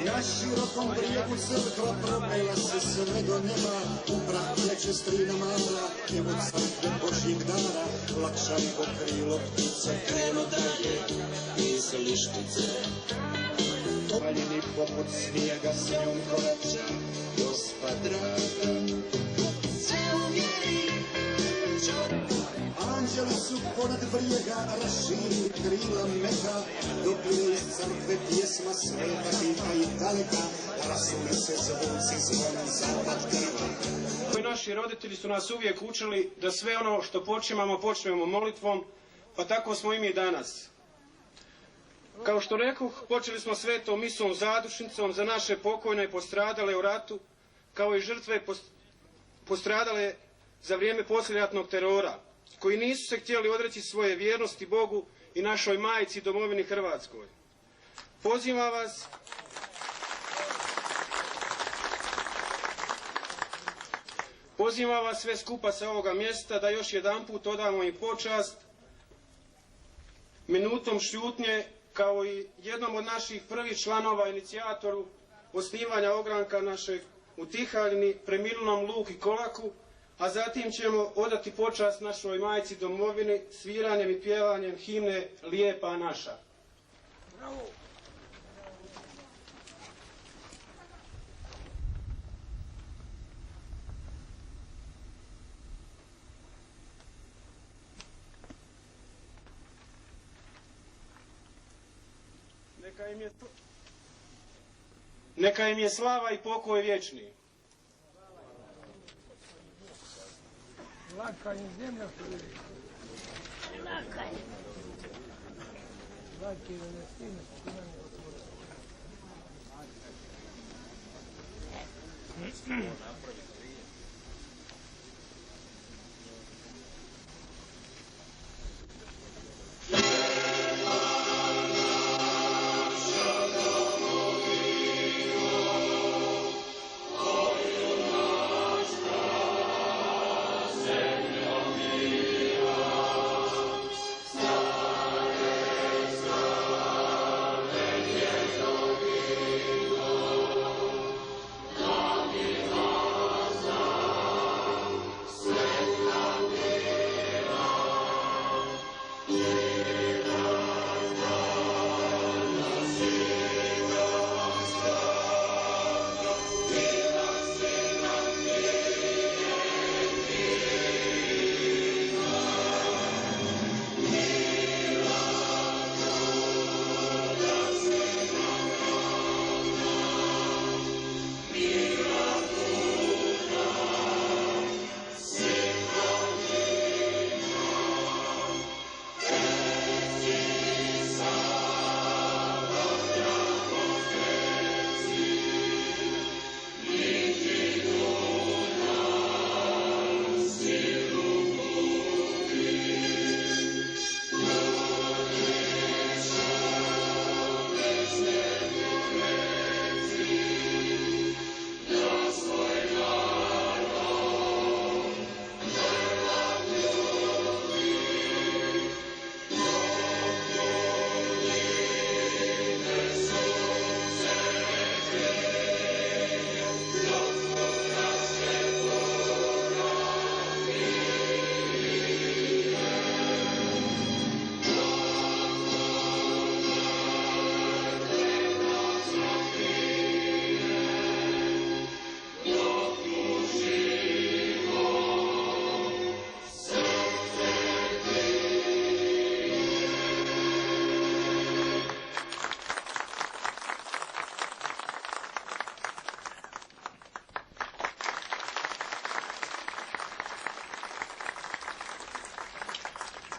Na širokom brijegu crkva provela se sve do neba, u prateće strina mala, evo crkve Božjeg dara, lakšari po krilo ptice, krenu dalje iz lištice. Topaljeni poput snijega s njom korača, Gospa draga, sve u vjeri, anđeli su ponad brijega raširili krila meka, dopile iz crkve pjesma sveta tiha i daleka, rasule se zvonci zvona zapad krva. Naši roditelji su nas uvijek učili da sve ono što počnemo molitvom, pa tako smo i mi danas. Kao što rekoh, počeli smo svetom misom zadušnicom za naše pokojne i postradale u ratu, kao i žrtve postradale za vrijeme poslijeratnog terora, koji nisu se htjeli odreći svoje vjernosti Bogu i našoj majci domovini Hrvatskoj. Pozivam vas sve skupa sa ovoga mjesta da još jedanput odamo im počast minutom šutnje kao i jednom od naših prvih članova inicijatoru osnivanja ogranka našeg u Tihaljini, preminulom Luki Kolaku, a zatim ćemo odati počast našoj majci domovini sviranjem i pjevanjem himne Lijepa naša. Bravo! Neka im je slava i pokoj vječni. Laka je zemlja što je. Laka je. Laka je da ne stigne, što nam je otvoreno.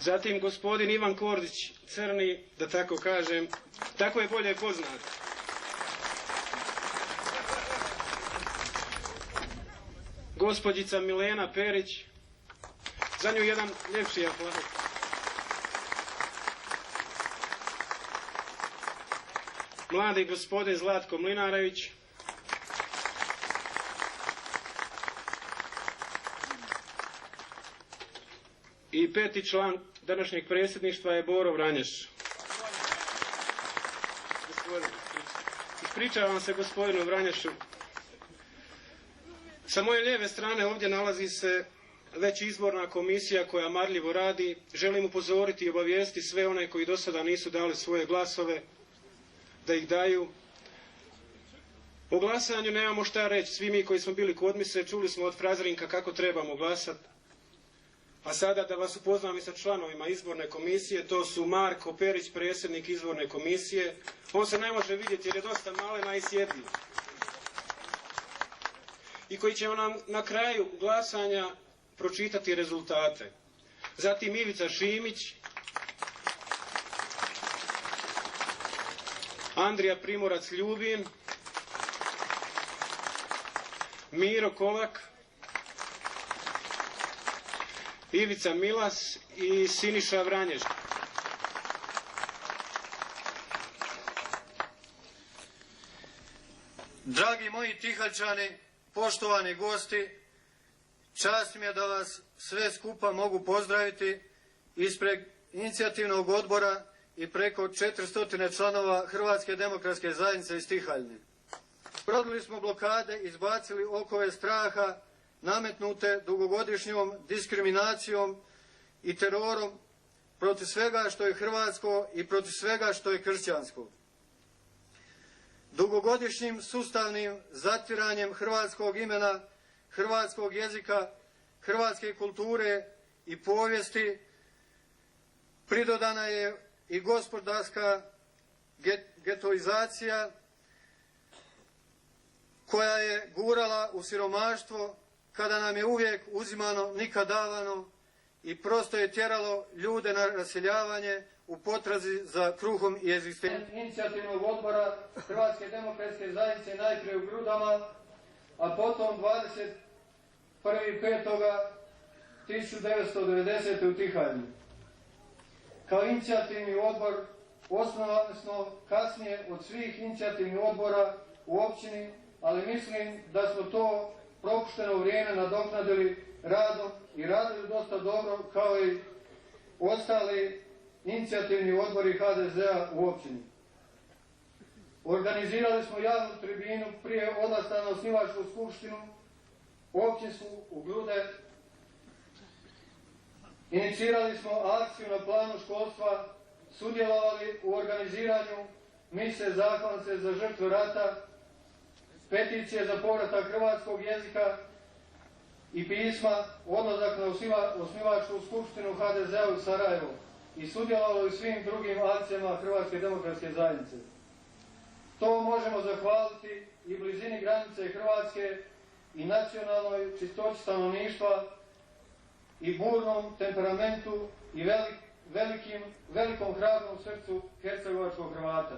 Zatim gospodin Ivan Kordić Crni, da tako kažem, tako je bolje poznat. Gospođica Milena Perić, za nju jedan ljepši aplauz. Mladi gospodin Zlatko Mlinarević. I peti član današnjeg predsjedništva je Boro Vranješ. Ispričavam se gospodinu Vranješu. Sa moje lijeve strane ovdje nalazi se već izborna komisija koja marljivo radi. Želim upozoriti i obavijesti sve one koji do sada nisu dali svoje glasove da ih daju. O glasanju nemamo šta reći. Svi mi koji smo bili kod mise čuli smo od Frazerinka kako trebamo glasati. A sada da vas upoznam i sa članovima izborne komisije, to su Marko Perić, predsjednik izborne komisije. On se ne može vidjeti jer je dosta malena i sjedljiv. I koji će nam na kraju glasanja pročitati rezultate. Zatim Ivica Šimić, Andrija Primorac Ljubin, Miro Kolak, Ivica Milas i Siniša Vranješ. Dragi moji Tihaljčani, poštovani gosti, čast mi je da vas sve skupa mogu pozdraviti ispred inicijativnog odbora i preko 400 članova Hrvatske demokratske zajednice iz Tihaljne. Prodili smo blokade, izbacili okove straha, nametnute dugogodišnjom diskriminacijom i terorom protiv svega što je hrvatsko i protiv svega što je kršćansko. Dugogodišnjim sustavnim zatiranjem hrvatskog imena, hrvatskog jezika, hrvatske kulture i povijesti pridodana je i gospodarska getoizacija koja je gurala u siromaštvo kada nam je uvijek uzimano, nikad davano i prosto je tjeralo ljude na raseljavanje u potrazi za kruhom i egzistencijom. Inicijativnog odbora Hrvatske demokratske zajednice najprije u Grudama, a potom 21.5.1990. u Tihaljni. Kao inicijativni odbor osnovali smo kasnije od svih inicijativnih odbora u općini, ali mislim da smo to propušteno vrijeme nadoknadili radom i radili dosta dobro kao i ostali inicijativni odbori HDZ-a u općini. Organizirali smo javnu tribinu prije odlaska na osnivačku skupštinu, općinsku u Grude. Inicirali smo akciju na planu školstva, sudjelovali u organiziranju mise zahvalnice za žrtve rata, peticije za povratak hrvatskog jezika i pisma, odlazak na osnivačku skupštinu HDZ-a u Sarajevo i sudjelovali u svim drugim akcijama Hrvatske demokratske zajednice. To možemo zahvaliti i blizini granice Hrvatske i nacionalnoj čistoći stanovništva i burnom temperamentu i velikom hrabrom srcu hercegovačkog Hrvata.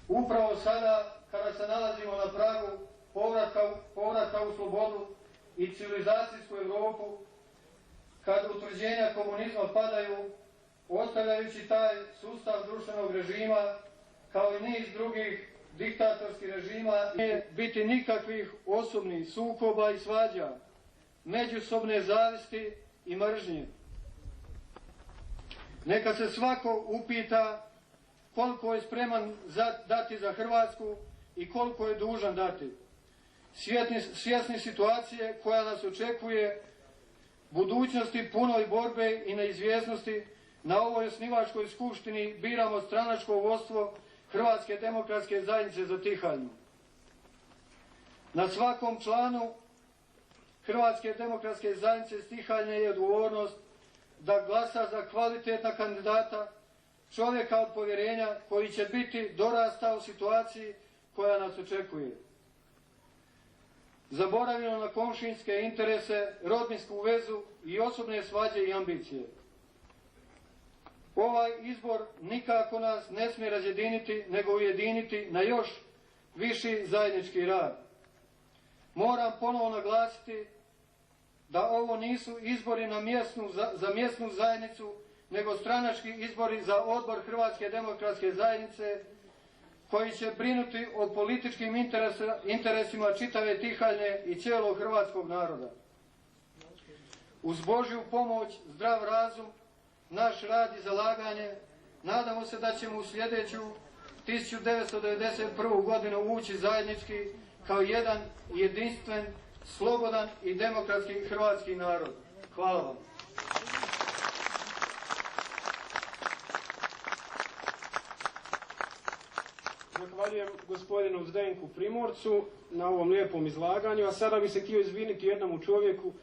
Upravo sada, kada se nalazimo na pragu povratka u slobodu i civilizacijsku Europu, kad utvrđenja komunizma padaju, ostavljajući taj sustav društvenog režima, kao i niz drugih diktatorskih režima, ne biti nikakvih osobnih sukoba i svađa, međusobne zavisti i mržnje. Neka se svako upita koliko je spreman dati za Hrvatsku i koliko je dužan dati. Svjesni situacije koja nas očekuje, budućnosti punoj borbe i neizvjesnosti, na ovoj osnivačkoj skupštini biramo stranačko vodstvo Hrvatske demokratske zajednice za Tihaljnu. Na svakom članu Hrvatske demokratske zajednice iz Tihaljne je odgovornost da glasa za kvalitetna kandidata, čovjeka od povjerenja koji će biti dorastao situaciji koja nas očekuje. Zaboravljeno na komšinske interese, rodbinsku vezu i osobne svađe i ambicije. Ovaj izbor nikako nas ne smije razjediniti, nego ujediniti na još viši zajednički rad. Moram ponovo naglasiti da ovo nisu izbori za mjesnu zajednicu, nego stranački izbori za odbor Hrvatske demokratske zajednice, koji će brinuti o političkim interesima čitave Tihaljne i cijelog hrvatskog naroda. Uz Božju pomoć, zdrav razum, naš rad i zalaganje, nadamo se da ćemo u sljedeću 1991. godinu ući zajednički kao jedan jedinstven, slobodan i demokratski hrvatski narod. Hvala vam. Zahvaljujem gospodinu Zdenku Primorcu na ovom lijepom izlaganju, a sada bi se htio izviniti jednom čovjeku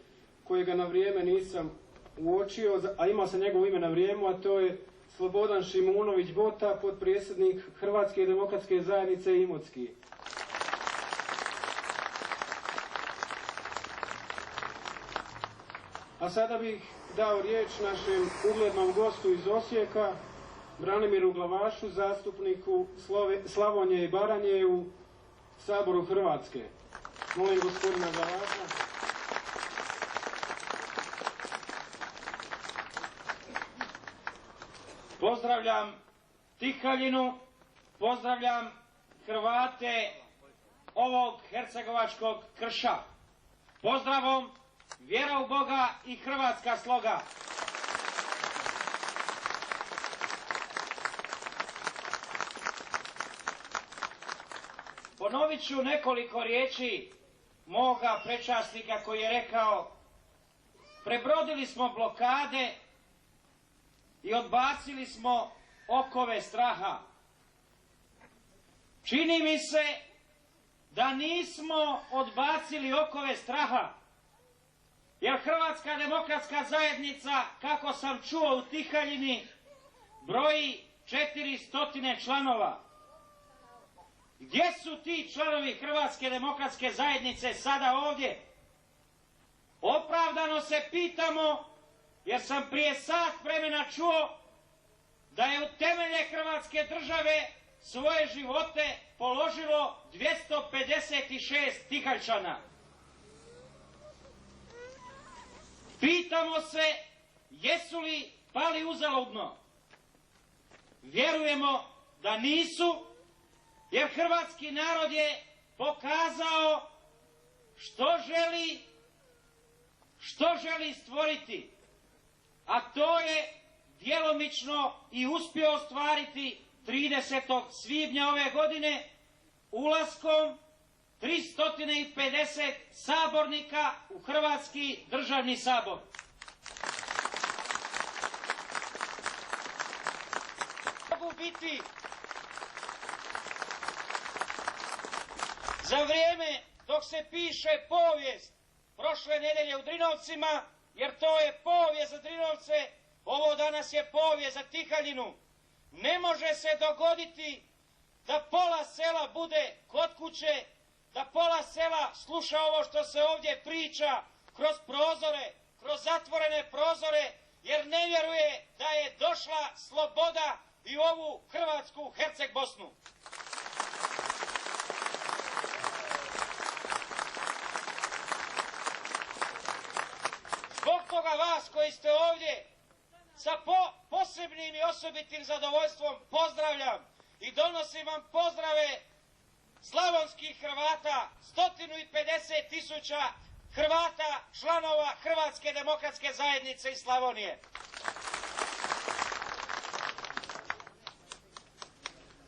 kojega na vrijeme nisam uočio, a ima se njegovo ime na vrijeme, a to je Slobodan Šimunović Bota, potpredsjednik Hrvatske demokratske zajednice Imotski. A sada bih dao riječ našem uglednom gostu iz Osijeka, Branimiru Glavašu, zastupniku Slavonije i Baranje u Saboru Hrvatske. Molim gospodina Glavaša. Pozdravljam Tihaljinu, pozdravljam Hrvate ovog hercegovačkog krša. Pozdravom, vjera u Boga i hrvatska sloga. Ponovit ću nekoliko riječi moga prečasnika koji je rekao: prebrodili smo blokade i odbacili smo okove straha. Čini mi se da nismo odbacili okove straha, jer Hrvatska demokratska zajednica, kako sam čuo u Tihaljini, broji 400 članova. Gdje su ti članovi Hrvatske demokratske zajednice sada ovdje? Opravdano se pitamo, jer sam prije sat vremena čuo da je u temelje Hrvatske države svoje živote položilo 256 Tihaljčana. Pitamo se, jesu li pali uzaludno? Vjerujemo da nisu, jer hrvatski narod je pokazao što želi stvoriti, a to je djelomično i uspio ostvariti 30. svibnja ove godine ulaskom 350 sabornika u Hrvatski državni sabor. Mogu biti za vrijeme dok se piše povijest prošle nedelje u Drinovcima, jer to je povijest za Drinovce, ovo danas je povijest za Tihaljinu. Ne može se dogoditi da pola sela bude kod kuće, da pola sela sluša ovo što se ovdje priča kroz prozore, kroz zatvorene prozore, jer ne vjeruje da je došla sloboda i u ovu Hrvatsku Herceg Bosnu. Zbog toga vas koji ste ovdje sa posebnim i osobitim zadovoljstvom pozdravljam i donosim vam pozdrave slavonskih Hrvata, 150.000 Hrvata, članova Hrvatske demokratske zajednice iz Slavonije.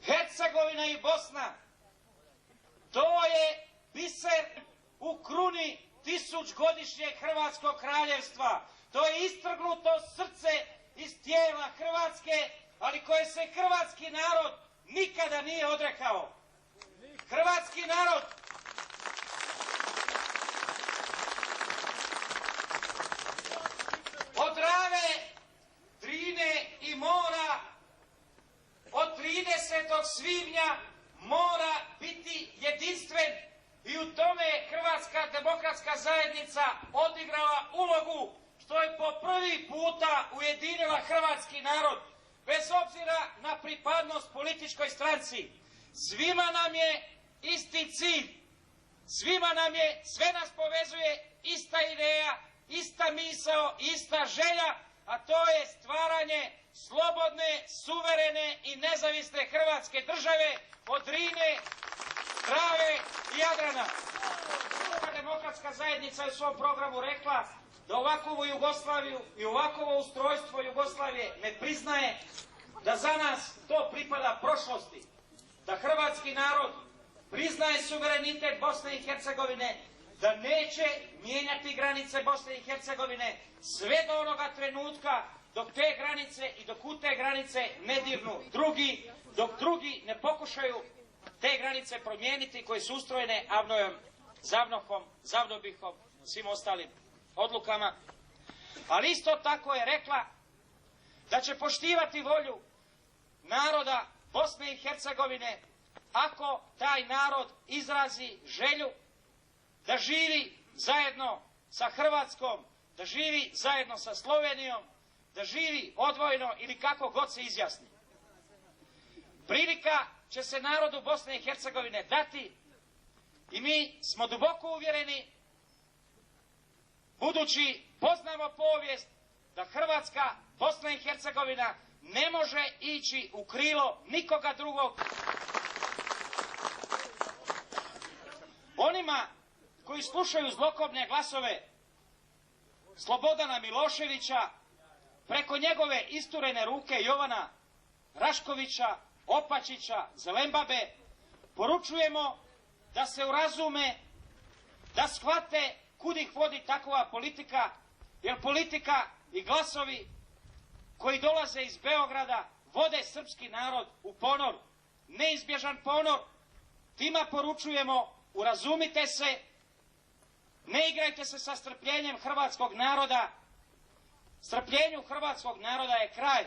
Hercegovina i Bosna, to je biser u kruni 1000-godišnjeg Hrvatskog kraljevstva. To je istrgnuto srce iz tijela Hrvatske, ali koje se hrvatski narod nikada nije odrekao. Hrvatski narod od Drave, Drine i mora od 30. svibnja mora biti jedinstven I u tome je Hrvatska demokratska zajednica odigrala ulogu što je po prvi puta ujedinila hrvatski narod, bez obzira na pripadnost političkoj stranci. Svima nam je isti cilj, sve nas povezuje ista ideja, ista misao, ista želja, a to je stvaranje slobodne, suverene i nezavisne Hrvatske države od Drine, Drave i Jadrana. Demokratska zajednica je u svom programu rekla da ovakvu Jugoslaviju i ovakvo ustrojstvo Jugoslavije ne priznaje, da za nas to pripada prošlosti, da hrvatski narod priznaje suverenitet Bosne i Hercegovine, da neće mijenjati granice Bosne i Hercegovine sve do onoga trenutka dok te granice i dok u te granice ne dirnu drugi, dok drugi ne pokušaju te granice promijeniti koje su ustrojene Avnojom, Zavnohom, Zavnobihom, svim ostalim odlukama. Ali isto tako je rekla da će poštivati volju naroda Bosne i Hercegovine ako taj narod izrazi želju da živi zajedno sa Hrvatskom, da živi zajedno sa Slovenijom, da živi odvojeno ili kako god se izjasni. Prilika će se narodu Bosne i Hercegovine dati i mi smo duboko uvjereni, budući poznamo povijest, da Hrvatska, Bosna i Hercegovina ne može ići u krilo nikoga drugog. Onima koji slušaju zlokobne glasove Slobodana Miloševića preko njegove isturene ruke Jovana Raškovića, Opačića, Zelembabe, poručujemo da se urazume, da shvate kud ih vodi takva politika, jer politika i glasovi koji dolaze iz Beograda vode srpski narod u ponor, neizbježan ponor. Tima poručujemo, urazumite se, ne igrajte se sa strpljenjem hrvatskog naroda, strpljenju hrvatskog naroda je kraj.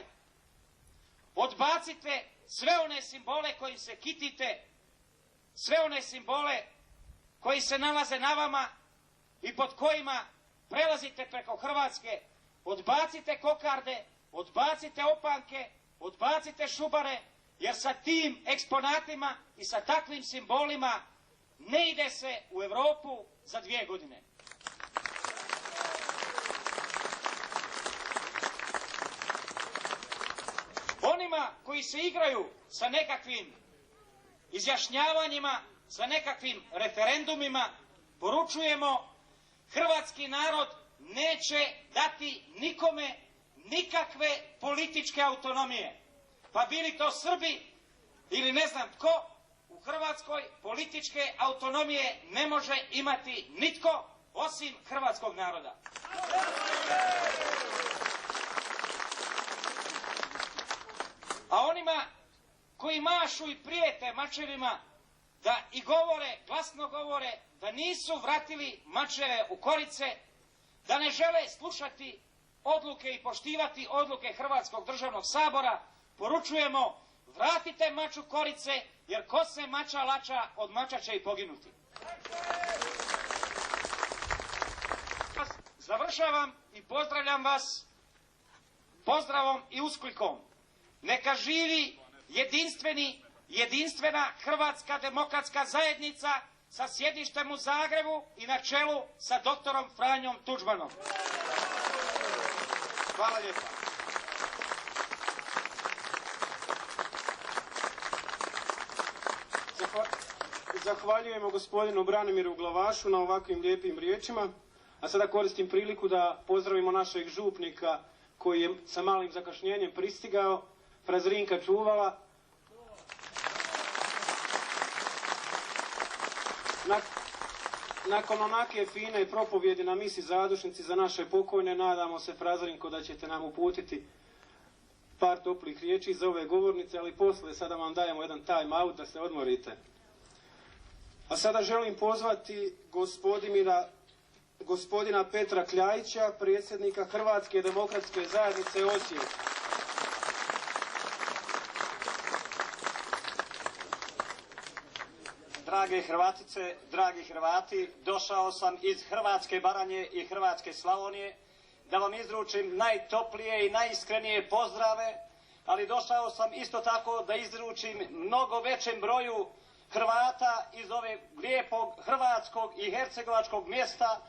Odbacite sve one simbole kojim se kitite, sve one simbole koji se nalaze na vama i pod kojima prelazite preko Hrvatske. Odbacite kokarde, odbacite opanke, odbacite šubare, jer sa tim eksponatima i sa takvim simbolima ne ide se u Europu za 2 godine. Onima koji se igraju sa nekakvim izjašnjavanjima, sa nekakvim referendumima, poručujemo, hrvatski narod neće dati nikome nikakve političke autonomije. Pa bili to Srbi ili ne znam tko, u Hrvatskoj političke autonomije ne može imati nitko osim hrvatskog naroda. A onima koji mašu i prijete mačevima da i govore, glasno govore, da nisu vratili mačeve u korice, da ne žele slušati odluke i poštivati odluke Hrvatskog državnog sabora, poručujemo, vratite mač u korice, jer ko se mača lača, od mača će i poginuti. Završavam i pozdravljam vas pozdravom i usklikom. Neka živi jedinstvena Hrvatska demokratska zajednica sa sjedištem u Zagrebu i na čelu sa doktorom Franjom Tuđmanom. Hvala lijepa. Zahvaljujemo gospodinu Branimiru Glavašu na ovakvim lijepim riječima, a sada koristim priliku da pozdravimo našeg župnika koji je sa malim zakašnjenjem pristigao, Frazrinka Čuvala. Nakon onake fine propovjedi na misi zadušnici za naše pokojne, nadamo se, Frazrinko, da ćete nam uputiti par toplih riječi za ove govornice, ali poslije sada vam dajemo jedan time out da se odmorite. A sada želim pozvati gospodina Petra Kljajića, predsjednika Hrvatske demokratske zajednice Osijek. drage Hrvatice, dragi Hrvati, došao sam iz Hrvatske Baranje i Hrvatske Slavonije da vam izručim najtoplije i najiskrenije pozdrave, ali došao sam isto tako da izručim mnogo većem broju Hrvata iz ove lijepog hrvatskog i hercegovačkog mjesta,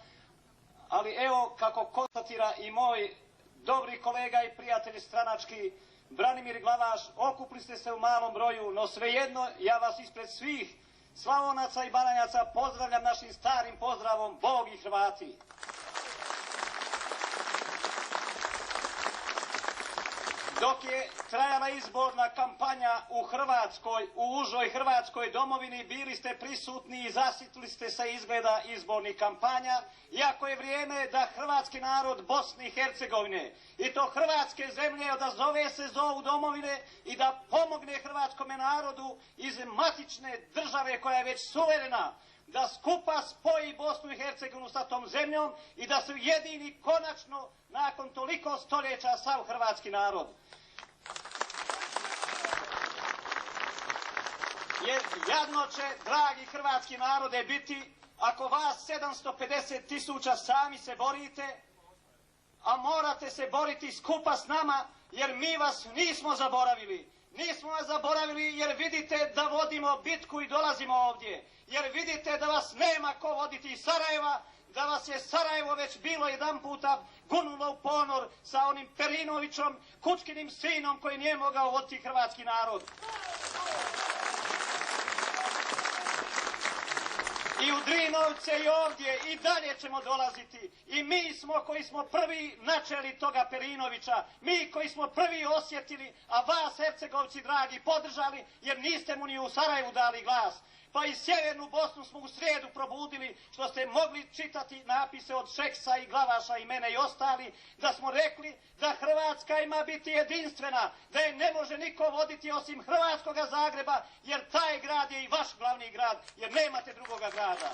ali evo kako konstatira i moj dobri kolega i prijatelj stranački Branimir Glavaš, okupili ste se u malom broju, no svejedno ja vas ispred svih Slavonaca i Baranjaca pozdravljam našim starim pozdravom Bog i Hrvati. Dok je trajala izborna kampanja u Hrvatskoj, u užoj Hrvatskoj domovini, bili ste prisutni i zasitili ste se izgleda izbornih kampanja, iako je vrijeme da hrvatski narod Bosne i Hercegovine i to hrvatske zemlje odazove se zovu domovine i da pomogne hrvatskome narodu iz matične države koja je već suverena, da skupa spoji Bosnu i Hercegovinu sa tom zemljom i da se ujedini konačno nakon toliko stoljeća sav hrvatski narod. Jer jadno će, dragi hrvatski narode, biti ako vas 750.000 sami se borite, a morate se boriti skupa s nama, jer mi vas nismo zaboravili. Nismo vas zaboravili jer vidite da vodimo bitku i dolazimo ovdje. Jer vidite da vas nema ko voditi iz Sarajeva, da vas je Sarajevo već bilo jedan puta gunulo u ponor sa onim Perinovićom, Kučkinim sinom koji nije mogao voditi hrvatski narod. I u Drinovce i ovdje i dalje ćemo dolaziti. I mi smo koji smo prvi načeli toga Perinovića, mi koji smo prvi osjetili, a vas Hercegovci dragi podržali jer niste mu ni u Sarajevu dali glas. Pa i sjevernu Bosnu smo u srijedu probudili, što ste mogli čitati napise od Šeksa i Glavaša i mene i ostali, da smo rekli da Hrvatska ima biti jedinstvena, da je ne može niko voditi osim hrvatskoga Zagreba, jer taj grad je i vaš glavni grad, jer nemate drugoga grada.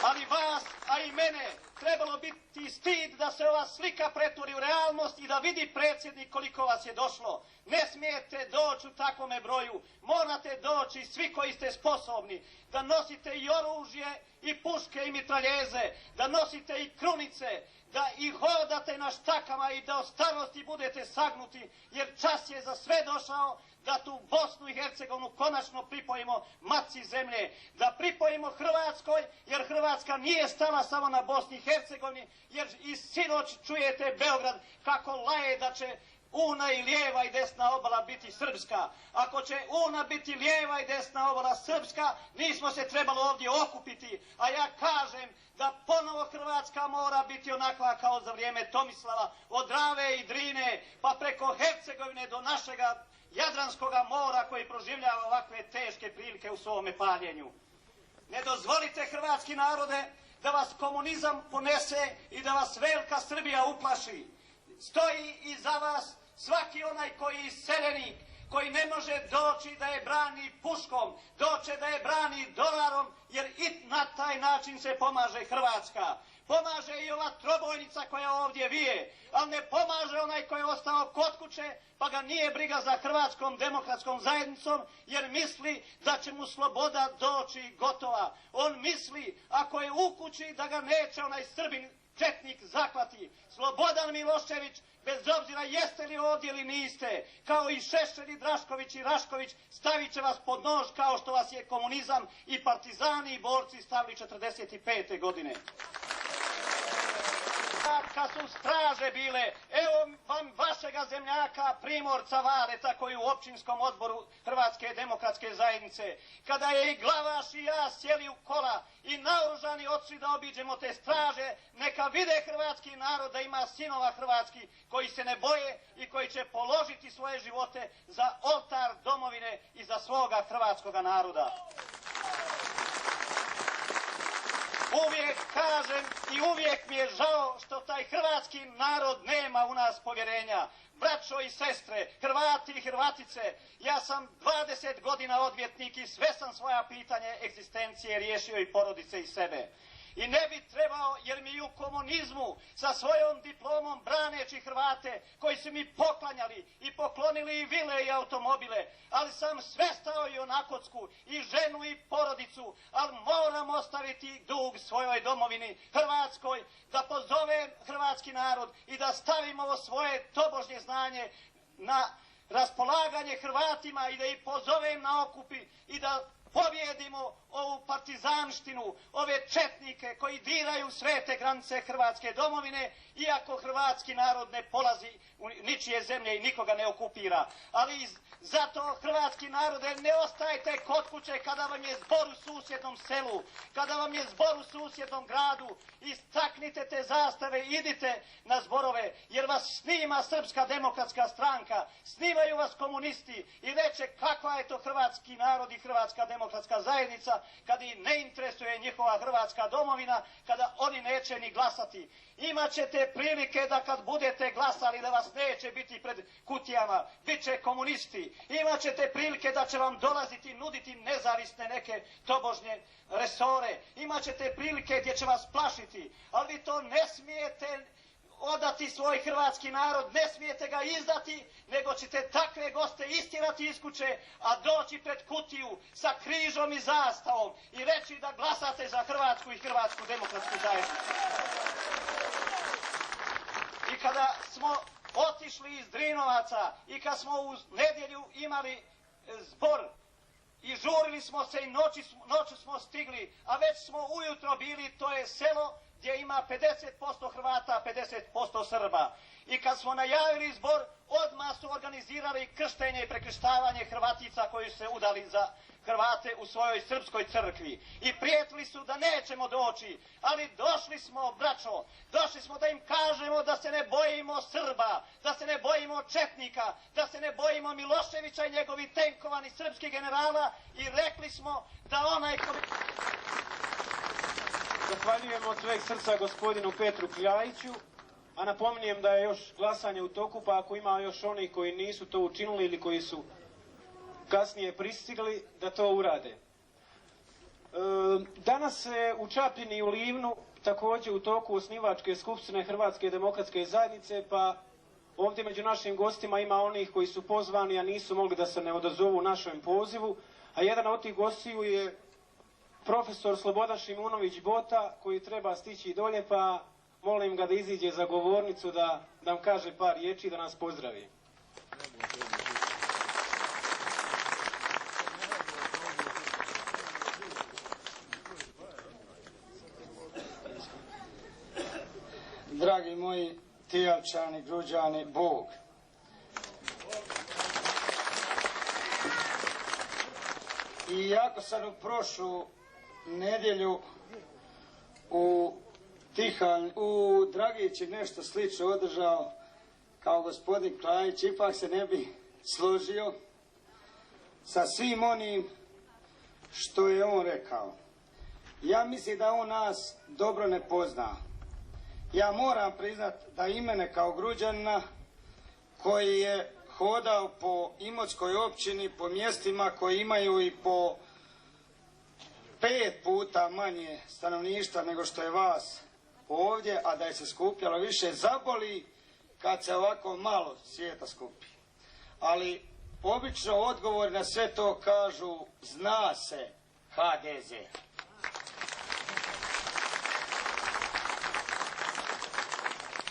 Ali vas, a i mene, trebalo biti stid da se ova slika pretvori u realnost i da vidi predsjednik koliko vas je došlo. Ne smijete doći u takvome broju, morate doći svi koji ste sposobni, da nosite i oružje, i puške, i mitraljeze, da nosite i krunice, da i hodate na štakama i da od starosti budete sagnuti, jer čas je za sve došao, da tu Bosnu i Hercegovinu konačno pripojimo matci zemlje, da pripojimo Hrvatskoj, jer Hrvatska nije stala samo na Bosni i Hercegovini, jer i sinoć čujete Beograd kako laje da će Una i lijeva i desna obala biti srpska. Ako će Una biti lijeva i desna obala srpska, nismo se trebali ovdje okupiti. A ja kažem da ponovo Hrvatska mora biti onakva kao za vrijeme Tomislava, od Drave i Drine, pa preko Hercegovine do našega Jadranskoga mora koji proživljava ovakve teške prilike u svome paljenju. Ne dozvolite, hrvatski narode, da vas komunizam ponese i da vas velika Srbija uplaši. Stoji iza vas svaki onaj koji je iseljenik, koji ne može doći da je brani puškom, doće da je brani dolarom, jer i na taj način se pomaže Hrvatska. Pomaže i ova trobojnica koja ovdje vije, ali ne pomaže onaj koji je ostao kod kuće, pa ga nije briga za Hrvatskom demokratskom zajednicom, jer misli da će mu sloboda doći gotova. On misli, ako je u kući, da ga neće onaj Srbin četnik zaklati. Slobodan Milošević, bez obzira jeste li ovdje ili niste, kao i Šešelj i Drašković i Rašković, stavit će vas pod nož kao što vas je komunizam i partizani i borci stavili 45. godine. Kad su straže bile, evo vam vašega zemljaka Primorca Valeta koji u općinskom odboru Hrvatske demokratske zajednice, kada je i Glavaš i ja sjeli u kola i naoružani otišli da obiđemo te straže, neka vide hrvatski narod da ima sinova hrvatski koji se ne boje i koji će položiti svoje živote za oltar domovine i za svoga hrvatskoga naroda. Uvijek kažem i uvijek mi je žao što taj hrvatski narod nema u nas povjerenja. Braćo i sestre, Hrvati i Hrvatice, ja sam 20 godina odvjetnik i sve sam svoja pitanje egzistencije riješio i porodice i sebe. I ne bi trebao, jer mi u komunizmu sa svojom diplomom braneći Hrvate koji su mi poklanjali i poklonili i vile i automobile, ali sam sve stao i na kocku, i ženu i porodicu, ali moram ostaviti dug svojoj domovini Hrvatskoj, da pozovem hrvatski narod i da stavim ovo svoje tobožnje znanje na raspolaganje Hrvatima i da ih pozovem na okupi i da pobjedimo ovu partizanštinu, ove četnike koji diraju svete granice Hrvatske domovine, iako hrvatski narod ne polazi u ničije zemlje i nikoga ne okupira. Ali zato, hrvatski narode, ne ostajte kod kuće kada vam je zbor u susjednom selu, kada vam je zbor u susjednom gradu, istaknite te zastave, idite na zborove, jer vas snima Srpska demokratska stranka, snimaju vas komunisti i reče kakva je to hrvatski narod i Hrvatska demokratska zajednica, kad ih ne interesuje njihova Hrvatska domovina, kada oni neće ni glasati. Imaćete prilike da kad budete glasali da vas neće biti pred kutijama, bit će komunisti. Imaćete prilike da će vam dolaziti, nuditi nezavisne neke tobožnje resore. Imaćete prilike gdje će vas plašiti, ali vi to ne smijete odati svoj hrvatski narod, ne smijete ga izdati, nego ćete takve goste istjerati iz kuće, a doći pred kutiju sa križom i zastavom i reći da glasate za Hrvatsku i Hrvatsku demokratsku zajednicu. I kada smo otišli iz Drinovaca i kad smo u nedjelju imali zbor i žurili smo se i noću smo stigli, a već smo ujutro bili, to je selo gdje ima 50% Hrvata, 50% Srba. I kad smo najavili zbor, odmah su organizirali krštenje i prekrštavanje Hrvatica koji su se udali za Hrvate u svojoj srpskoj crkvi. I prijetili su da nećemo doći, ali došli smo, braćo, došli smo da im kažemo da se ne bojimo Srba, da se ne bojimo četnika, da se ne bojimo Miloševića i njegovih tenkovani srpskih generala i rekli smo da onaj ko... Zahvaljujemo od sveg srca gospodinu Petru Kljajiću, a napominjem da je još glasanje u toku, pa ako ima još onih koji nisu to učinili ili koji su kasnije pristigli, da to urade. Danas se u Čapljini i u Livnu također u toku osnivačke skupštine Hrvatske demokratske zajednice, pa ovdje među našim gostima ima onih koji su pozvani, a nisu mogli da se ne odazovu našem pozivu, a jedan od tih gostiju je profesor Slobodan Šimunović Bota, koji treba stići dolje, pa molim ga da iziđe za govornicu da nam kaže par riječi, da nas pozdravi. Dragi moji Tijavčani, Gruđani, Bog. I jako sam u prošlu nedjelju u Dragići nešto slično održao kao gospodin Kljajić, ipak se ne bi složio sa svim onim što je on rekao. Ja mislim da on nas dobro ne pozna. Ja moram priznat da i mene kao Gruđanina koji je hodao po Imotskoj općini, po mjestima koji imaju i po 5 puta manje stanovništva nego što je vas ovdje, a da je se skupljalo više, zaboli kad se ovako malo svijeta skupi. Ali obično odgovor na sve to kažu zna se HDZ.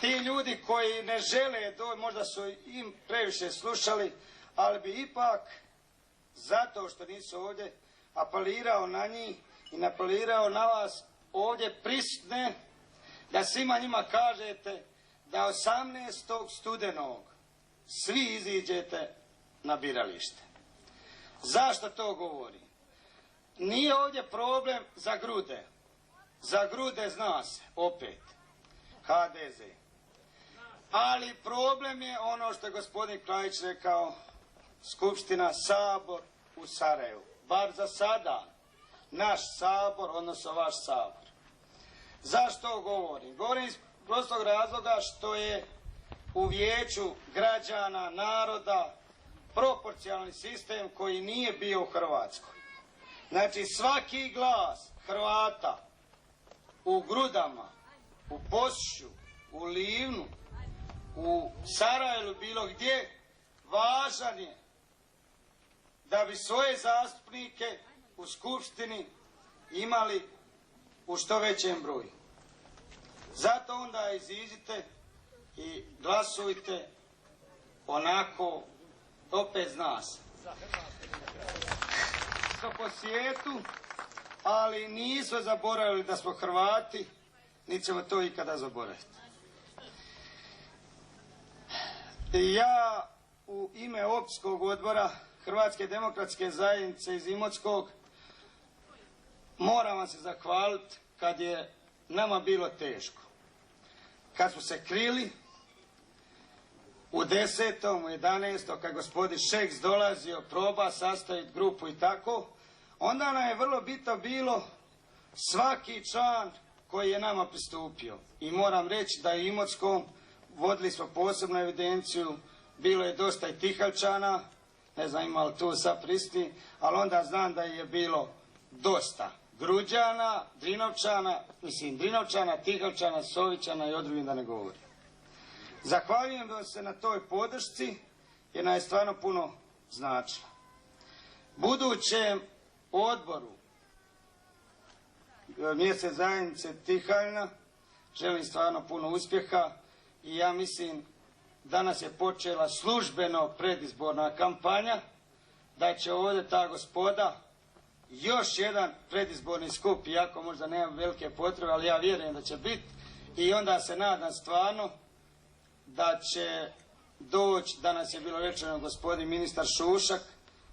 Ti ljudi koji ne žele, možda su im previše slušali, ali bi ipak, zato što nisu ovdje, apelirao na njih i apelirao na vas ovdje prisutne, da svima njima kažete da 18. studenog svi iziđete na biralište. Zašto to govorim? Nije ovdje problem za Grude. Za Grude zna se, opet, HDZ. Ali problem je ono što je gospodin Kljajić rekao, Skupština, Sabor u Sarajevu. Bar za sada, naš Sabor, odnosno vaš Sabor. Zašto govorim? Govorim iz prostog razloga što je u vijeću građana, naroda, proporcionalni sistem koji nije bio u Hrvatskoj. Znači svaki glas Hrvata u Grudama, u Posušju, u Livnu, u Sarajevu, bilo gdje, važan je da bi svoje zastupnike u Skupštini imali u što većem broju. Zato onda iziđite i glasujte onako, opet zna se. Po svijetu, ali nismo zaboravili da smo Hrvati, niti ćemo to ikada zaboraviti. Ja u ime općinskog odbora Hrvatske demokratske zajednice iz Imotskog moram vam se zahvaliti kad je nama bilo teško. Kad smo se krili u 10., u 11., kad gospodin Šeks dolazio, proba sastaviti grupu i tako, onda nam je vrlo bitno bilo svaki član koji je nama pristupio. I moram reći da u Imotskom vodili smo posebnu evidenciju, bilo je dosta i Tihaljčana, ne znam ima li tu sad prisutni, ali onda znam da je bilo dosta Gruđana, Drinovčana, Tihaljčana, Sovićana i o drugim da ne govorim. Zahvaljujem vam se na toj podršci jer nam je stvarno puno značila. Budućem odboru mjesne zajednice Tihaljna želim stvarno puno uspjeha i ja mislim danas je počela službeno predizborna kampanja, da će ovdje ta gospoda još jedan predizborni skup, iako možda nemam velike potrebe, ali ja vjerujem da će biti i onda se nadam stvarno da će doći, danas je bilo rečeno gospodin ministar Šušak,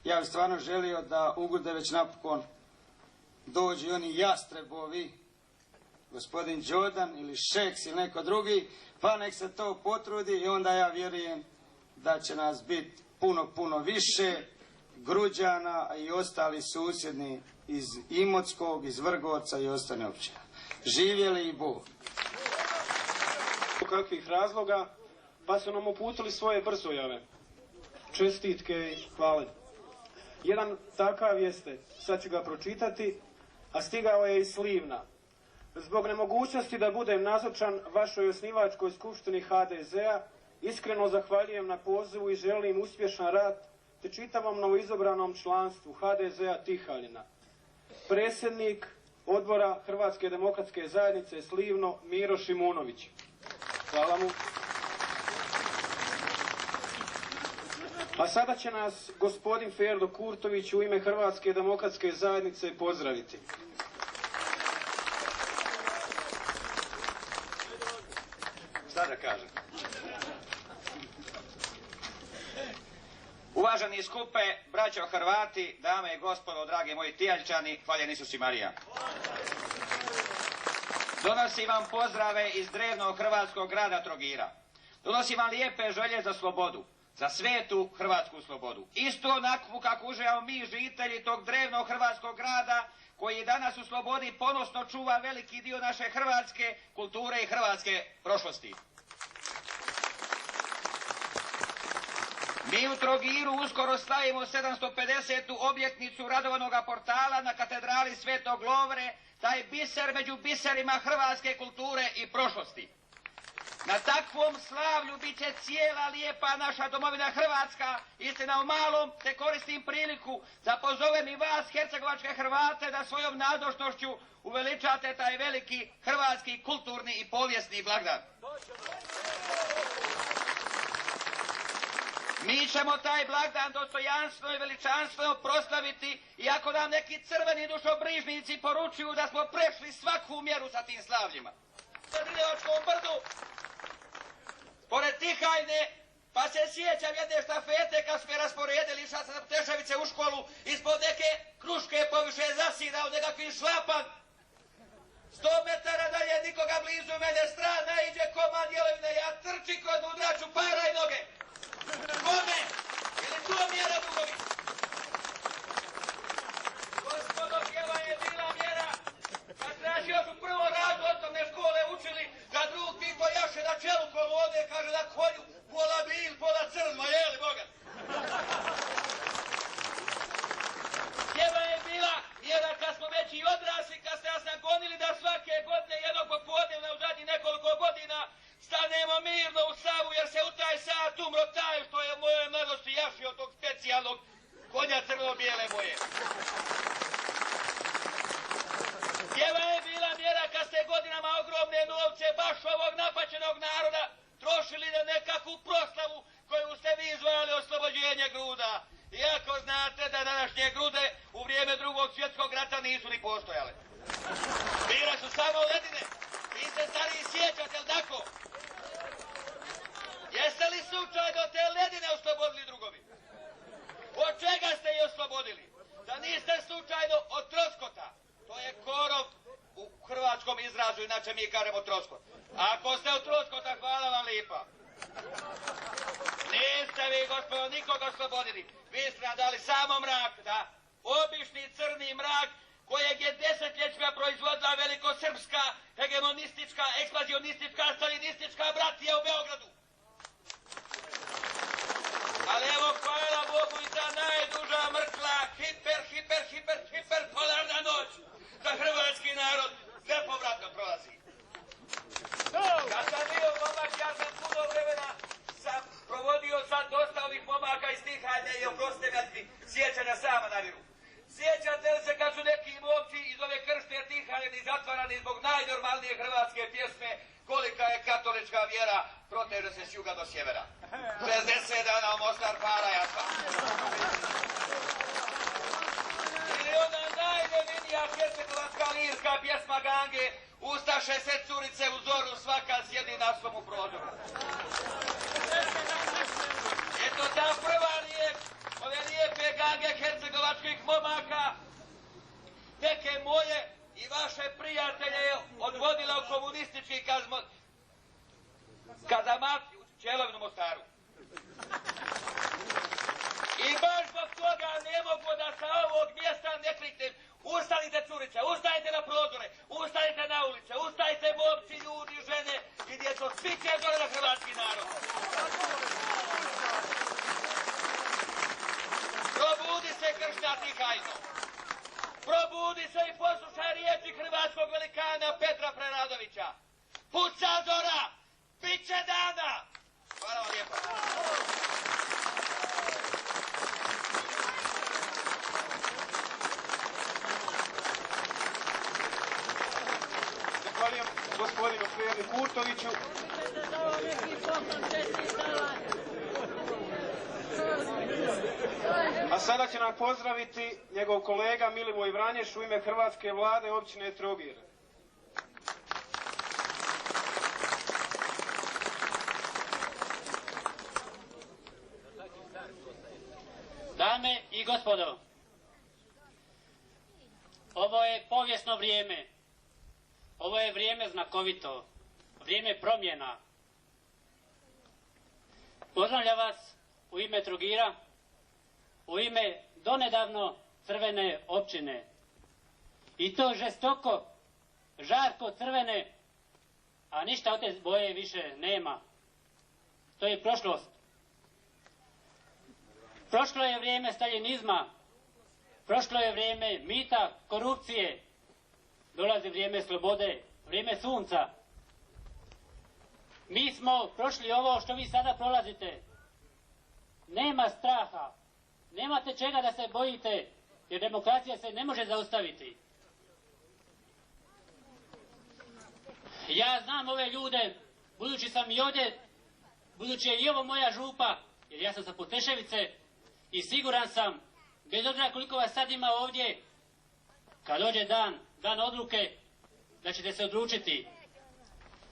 ja bih stvarno želio da ugude već napokon dođu i oni jastrebovi, gospodin Đodan ili Šeks ili neko drugi, pa nek se to potrudi i onda ja vjerujem da će nas biti puno više Gruđana i ostali susjedni iz Imotskog, iz Vrgorca i ostane općina. Živjeli i Bog. Kakvih razloga, pa su nam uputili svoje brzojave, čestitke i hvale. Jedan takav jeste, sad ću ga pročitati, a stigao je iz Slivna. Zbog nemogućnosti da budem nazočan vašoj osnivačkoj skupštini HDZ-a, iskreno zahvaljujem na pozivu i želim uspješan rad te čitavom novoizabranom članstvu HDZ-a Tihaljina. Predsjednik odbora Hrvatske demokratske zajednice Slivno Miro Šimunović. Hvala mu. A sada će nas gospodin Ferdo Kurtović u ime Hrvatske demokratske zajednice pozdraviti. Šta da kažem? Uvaženi skupe, braćo Hrvati, dame i gospodo, dragi moji Tijaljčani, hvaljeni Isus i Marija. Donosim vam pozdrave iz drevnog hrvatskog grada Trogira. Donosim vam lijepe želje za slobodu, za svetu hrvatsku slobodu. Isto onakvu kako uživamo mi žitelji tog drevnog hrvatskog grada koji danas u slobodi ponosno čuva veliki dio naše hrvatske kulture i hrvatske prošlosti. Mi u Trogiru uskoro slavimo 750. obljetnicu radovanoga portala na katedrali Svetog Lovre, taj biser među biserima hrvatske kulture i prošlosti. Na takvom slavlju bit će cijela lijepa naša domovina Hrvatska, istina u malom, te koristim priliku da pozovem i vas, hercegovačke Hrvate, da svojom nazočnošću uveličate taj veliki hrvatski kulturni i povijesni blagdan. Mi ćemo taj blagdan dostojanstveno i veličanstveno proslaviti, iako nam neki crveni dušobrižnici poručuju da smo prešli svaku mjeru sa tim slavljima. Na Drinevačkom brdu, pored Tihaljne, pa se sjećam jedne štafete kad smo rasporedili išla sa Tešavice u školu, ispod neke kruške poviše zasidao nekakvi šlapan. 100 metara dalje nikoga blizu mene strana iđe komad Jelovine, ja trči kod udraču, paraj noge. Kome? Je li to mjera dugovi? Gospodo, kjeva je bila mjera kad traži još u prvom radu osnovne škole učili, kad drug Tito jaše na čelu kolu ode, kaže na konju, pola bil, pola crno, jeli Boga? Kjeva je bila mjera kad smo već i odrasli, kad ste nas nagonili da svake godine mojoj mladosti jaši od tog specijalnog konja crveno-bijele boje. Gdjeva je bila mjera kad ste godinama ogromne novce baš ovog napaćenog naroda trošili na nekakvu proslavu koju ste vi izvali oslobođenje Gruda. Iako znate da današnje Grude u vrijeme Drugog svjetskog rata nisu ni postojale. Bile su samo ledine. Vi se stariji sjećate, jel tako? Jeste li slučajno te ledine oslobodili drugovi? Od čega ste ih oslobodili? Da niste slučajno od troskota. To je korov u hrvatskom izrazu, inače mi kažemo troskot. Ako ste od troskota, hvala vam lijepa. Niste vi, gospodo, nikoga oslobodili. Vi ste nam dali samo mrak, da? Obični crni mrak kojeg je desetljećima proizvodila velikosrpska, hegemonistička, ekspanzionistička, stalinistička bratija u Beogradu. Ali evo, hvala Bogu, i ta najduža mrkla, hiper polarna noć za hrvatski narod nepovratno prolazi. Kad sam bio momak, ja sam puno vremena provodio sad dosta ovih momaka iz Tihaljne i oprostite sjećanja sama naviru. Sjećate li se kad su neki momci iz ove kršne Tihaljne zatvarani zbog najnormalnije hrvatske pjesme kolika je katolička vjera, proteže se s juga do sjevera. 60 dana u Mostar para jasna. Ili ona najnevinija hercegovačka lirska pjesma Gange, ustaše se curice u zoru, svaka sjedi na svom prozoru. Eto ta prva lijep, ove lijepe Gange hercegovačkih momaka, neke moje i vaše prijatelje je odvodila u komunistički kazamat u Čelovinu Mostaru. I baš zbog toga ne mogu da sa ovog mjesta ne kliknem. Ustanite curice, ustajte na prozore, ustajte na ulice, ustajte momci, ljudi, žene i djeco, svi će dole na hrvatski narod. Probudi se kršna Tihajno. Probudi se i poslušaj riječi hrvatskog velikana Petra Preradovića. Puca zora, bit će dana. Hvala vam lijepo. Zahvaljujem gospodinu Freli Kurtoviću. A sada će nam pozdraviti njegov kolega Milivoj Vranješ u ime Hrvatske vlade općine Trogir. Dame i gospodo, ovo je povijesno vrijeme. Ovo je vrijeme znakovito, vrijeme promjena. Pozdravljam vas u ime Trogira, u ime donedavno crvene općine. I to žestoko, žarko crvene, a ništa od te boje više nema. To je prošlost. Prošlo je vrijeme staljinizma, prošlo je vrijeme mita, korupcije, dolazi vrijeme slobode, vrijeme sunca. Mi smo prošli ovo što vi sada prolazite. Nema straha, nemate čega da se bojite, jer demokracija se ne može zaustaviti. Ja znam ove ljude, budući sam i ovdje, budući je i ovo moja župa, jer ja sam sa Poteševice, i siguran sam, bez obzira koliko vas sad ima ovdje, kad dođe dan odluke, da ćete se odlučiti,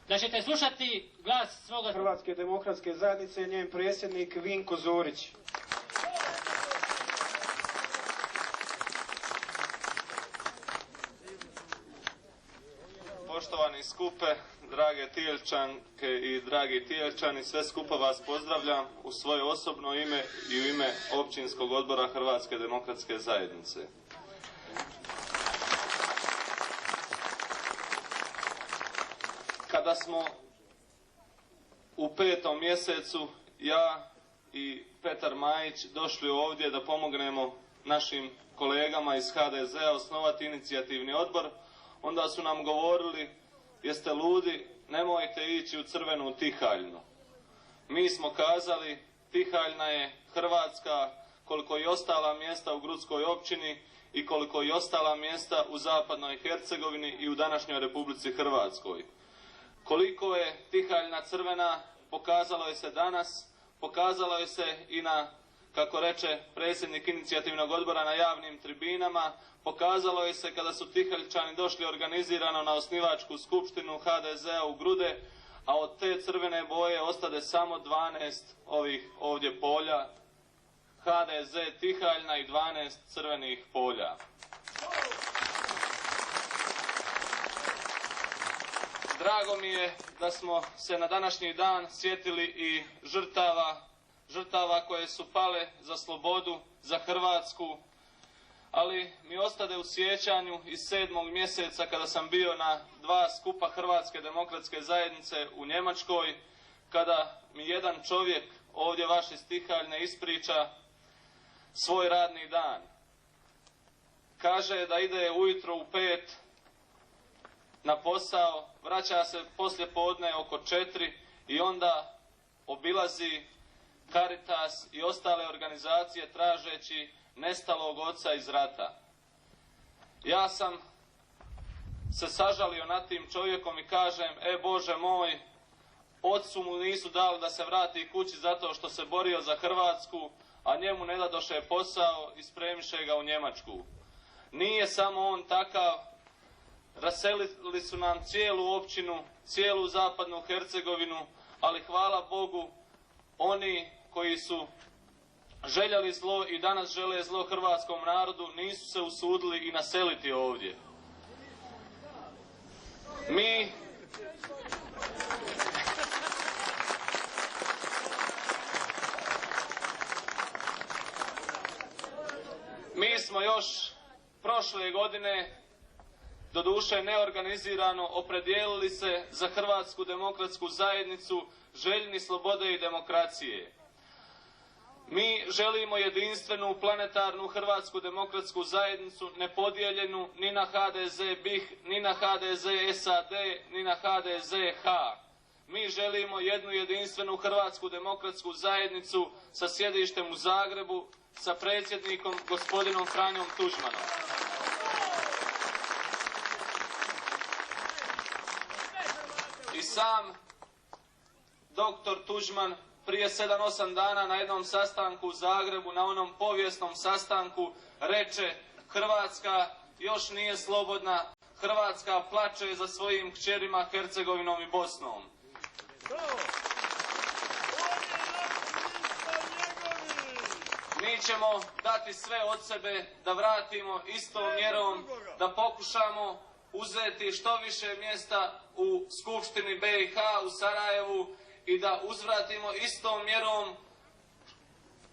da ćete slušati glas svoga Hrvatske demokratske zajednice, njen predsjednik Vinko Zorić. Poštovani skupe, drage Tijeljčanke i dragi Tijeljčani, sve skupa vas pozdravljam u svoje osobno ime i u ime općinskog odbora Hrvatske demokratske zajednice. Kada smo u 5. mjesecu ja i Petar Majić došli ovdje da pomognemo našim kolegama iz HDZ-a osnovati inicijativni odbor, onda su nam govorili: jeste ludi, nemojte ići u crvenu Tihaljnu. Mi smo kazali: Tihaljna je Hrvatska koliko i ostala mjesta u Grudskoj općini i koliko i ostala mjesta u zapadnoj Hercegovini i u današnjoj Republici Hrvatskoj. Koliko je Tihaljna crvena pokazalo je se danas, pokazalo je se i na, kako reče predsjednik inicijativnog odbora, na javnim tribinama, pokazalo je se kada su Tihaljčani došli organizirano na osnivačku skupštinu HDZ-a u Grude, a od te crvene boje ostade samo 12 ovih ovdje polja, HDZ Tihaljna i 12 crvenih polja. Drago mi je da smo se na današnji dan sjetili i žrtava koje su pale za slobodu, za Hrvatsku, ali mi ostade u sjećanju iz 7. mjeseca kada sam bio na 2 skupa Hrvatske demokratske zajednice u Njemačkoj, kada mi jedan čovjek ovdje vaš iz Tihaljne ispriča svoj radni dan. Kaže da ide ujutro u 5 na posao, vraća se poslije podne oko 4 i onda obilazi Caritas i ostale organizacije tražeći nestalog oca iz rata. Ja sam se sažalio nad tim čovjekom i kažem, Bože moj, ocu mu nisu dali da se vrati kući zato što se borio za Hrvatsku, a njemu ne dadoše posao i spremiše ga u Njemačku. Nije samo on takav, raselili su nam cijelu općinu, cijelu zapadnu Hercegovinu, ali hvala Bogu, oni koji su željeli zlo i danas žele zlo hrvatskom narodu, nisu se usudili i naseliti ovdje. Mi smo još prošle godine, doduše neorganizirano, opredijelili se za Hrvatsku demokratsku zajednicu, željni slobode i demokracije. Mi želimo jedinstvenu planetarnu Hrvatsku demokratsku zajednicu, nepodijeljenu ni na HDZ BiH, ni na HDZ SAD, ni na HDZ H. Mi želimo jednu jedinstvenu Hrvatsku demokratsku zajednicu sa sjedištem u Zagrebu, sa predsjednikom gospodinom Franjom Tuđmanom. I sam doktor Tuđman prije 7-8 dana na jednom sastanku u Zagrebu, na onom povijesnom sastanku, reče: Hrvatska još nije slobodna, Hrvatska plače za svojim kćerima Hercegovinom i Bosnom. Mi ćemo dati sve od sebe da vratimo istom mjerom, da pokušamo uzeti što više mjesta u Skupštini BiH u Sarajevu i da uzvratimo istom mjerom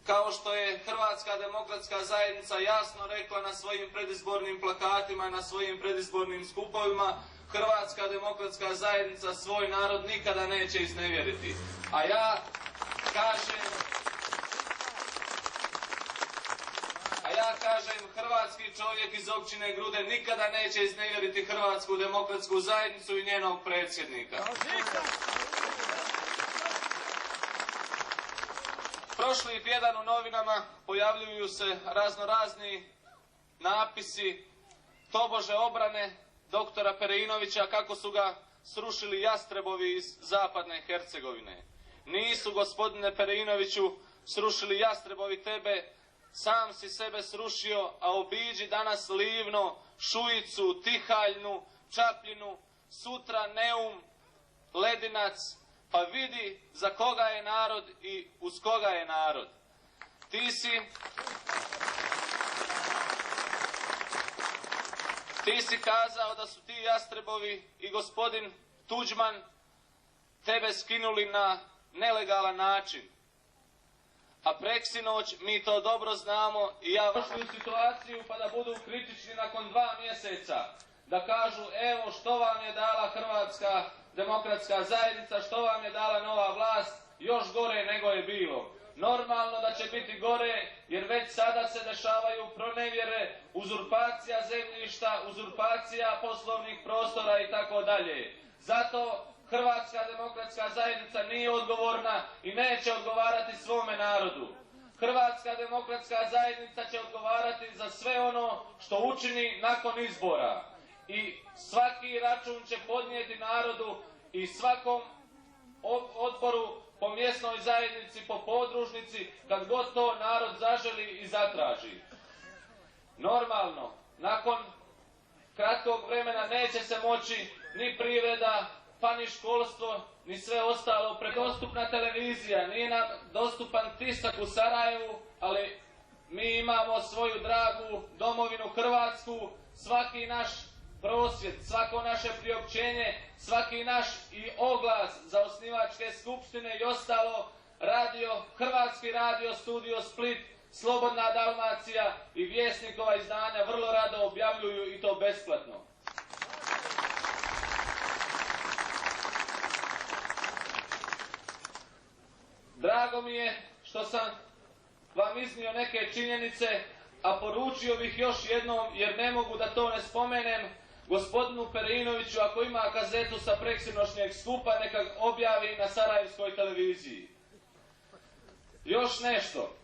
kao što je Hrvatska demokratska zajednica jasno rekla na svojim predizbornim plakatima, na svojim predizbornim skupovima. Hrvatska demokratska zajednica svoj narod nikada neće iznevjeriti. A ja kažem, hrvatski čovjek iz općine Grude nikada neće iznevjeriti Hrvatsku demokratsku zajednicu i njenog predsjednika. Prošli tjedan u novinama pojavljuju se raznorazni napisi tobože obrane doktora Perinovića kako su ga srušili jastrebovi iz zapadne Hercegovine. Nisu, gospodine Perinoviću, srušili jastrebovi tebe, sam si sebe srušio, a obiđi danas Livno, Šujicu, Tihaljnu, Čapljinu, sutra Neum, Ledinac, pa vidi za koga je narod i uz koga je narod. Ti si kazao da su ti jastrebovi i gospodin Tuđman tebe skinuli na nelegalan način. A preksinoć, mi to dobro znamo i ja došli u situaciju pa da budu kritični nakon 2 mjeseca. Da kažu, evo što vam je dala Hrvatska demokratska zajednica, što vam je dala nova vlast, još gore nego je bilo. Normalno da će biti gore, jer već sada se dešavaju pronevjere, uzurpacija zemljišta, uzurpacija poslovnih prostora i tako dalje. Zato Hrvatska demokratska zajednica nije odgovorna i neće odgovarati svome narodu. Hrvatska demokratska zajednica će odgovarati za sve ono što učini nakon izbora. I svaki račun će podnijeti narodu i svakom odboru po mjesnoj zajednici, po podružnici, kad god to narod zaželi i zatraži. Normalno, nakon kratkog vremena neće se moći ni privreda, pa ni školstvo, ni sve ostalo. Predostupna televizija, nije nam dostupan tisak u Sarajevu, ali mi imamo svoju dragu domovinu Hrvatsku. Svaki naš prosvjed, svako naše priopćenje, svaki naš i oglas za osnivačke skupštine i ostalo, Hrvatski radio studio Split, Slobodna Dalmacija i Vjesnikova izdanja vrlo rado objavljuju i to besplatno. Drago mi je što sam vam iznio neke činjenice, a poručio bih još jednom, jer ne mogu da to ne spomenem, gospodinu Perinoviću, ako ima kazetu sa preksinošnjeg skupa, neka objavi na sarajevskoj televiziji. Još nešto.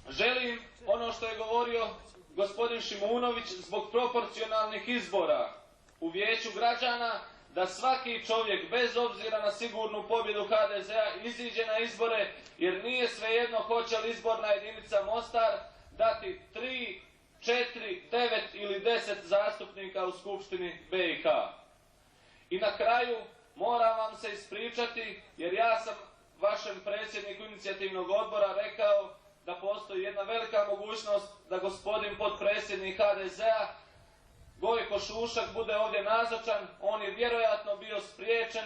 Želim, ono što je govorio gospodin Šimunović, zbog proporcionalnih izbora u Vijeću građana, da svaki čovjek, bez obzira na sigurnu pobjedu HDZ-a, iziđe na izbore, jer nije svejedno hoće li izborna jedinica Mostar dati 3, 4, 9 ili 10 zastupnika u Skupštini BiH. I na kraju moram vam se ispričati, jer ja sam vašem predsjedniku inicijativnog odbora rekao da postoji jedna velika mogućnost da gospodin potpredsjednik HDZ-a Gojko Šušak bude ovdje nazočan. On je vjerojatno bio spriječen,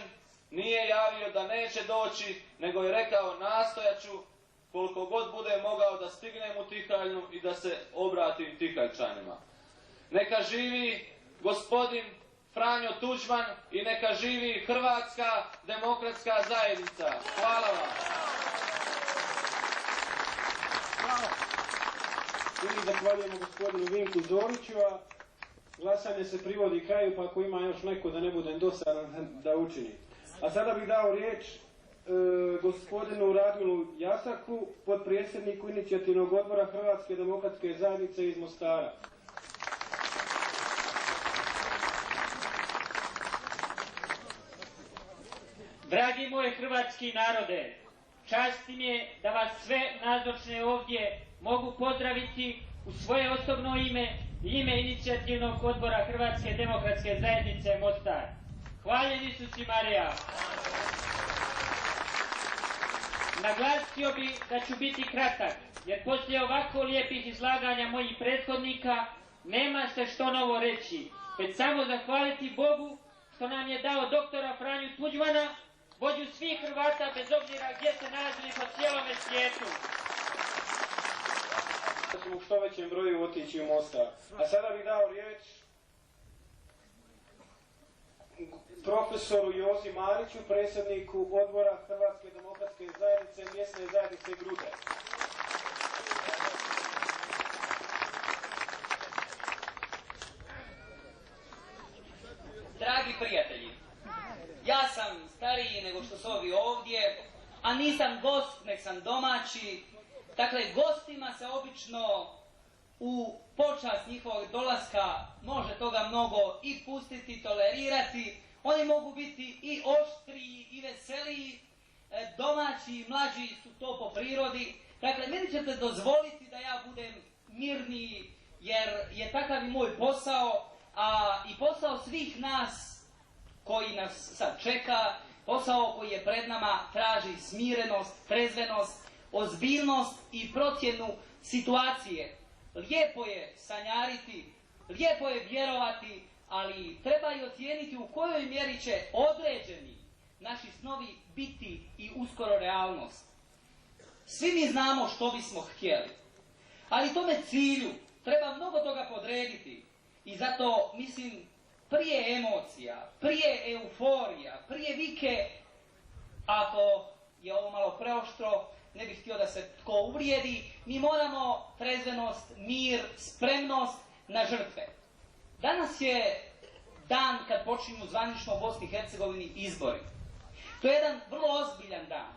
nije javio da neće doći, nego je rekao nastojat ću koliko god bude mogao da stignem u Tihaljnu i da se obratim Tihaljčanima. Neka živi gospodin Franjo Tuđman i neka živi Hrvatska demokratska zajednica. Hvala vam. Mi zahvaljujemo gospodinu Vinku Zoriću, a glasanje se privodi kraju, pa ako ima još neko da ne budem dosadan da učini. A sada bih dao riječ gospodinu Radmilu Jasaku, potpredsjedniku inicijativnog odbora Hrvatske demokratske zajednice iz Mostara. Dragi moji hrvatski narode, čast mi je da vas sve nazočne ovdje mogu pozdraviti u svoje osobno ime i ime inicijativnog odbora Hrvatske demokratske zajednice Mostar. Hvaljen Isus i Marija! Naglasio bi da ću biti kratak, jer poslije ovako lijepih izlaganja mojih prethodnika nema se što novo reći, već samo zahvaliti Bogu što nam je dao doktora Franju Tuđmana, vođu svih Hrvata bez obzira gdje se nalazili po cijelome svijetu. Da ćemo u što većem broju otići u Mostar. A sada bih dao riječ profesoru Jozi Mariću, predsjedniku odbora Hrvatske demokratske zajednice, mjesne zajednice Grude. Dragi prijatelji, ja sam stariji nego što su ovi ovdje, a nisam gost, nek sam domaći. Dakle, gostima se obično u počast njihovog dolaska može toga mnogo i pustiti, tolerirati. Oni mogu biti i oštriji i veseliji, domaći i mlađi su to po prirodi. Dakle, meni ćete dozvoliti da ja budem mirniji, jer je takav i moj posao, a i posao svih nas koji nas sad čeka, posao koji je pred nama traži smirenost, trezvenost, ozbiljnost i procjenu situacije. Lijepo je sanjariti, lijepo je vjerovati, ali treba i ocijeniti u kojoj mjeri će određeni naši snovi biti i uskoro realnost. Svi mi znamo što bismo htjeli, ali tome cilju treba mnogo toga podrediti i zato mislim prije emocija, prije euforija, prije vike, ako je ovo malo preoštro, ne bih htio da se tko uvrijedi, mi moramo trezvenost, mir, spremnost na žrtve. Danas je dan kad počinju zvanično u Bosni i Hercegovini izbori. To je jedan vrlo ozbiljan dan.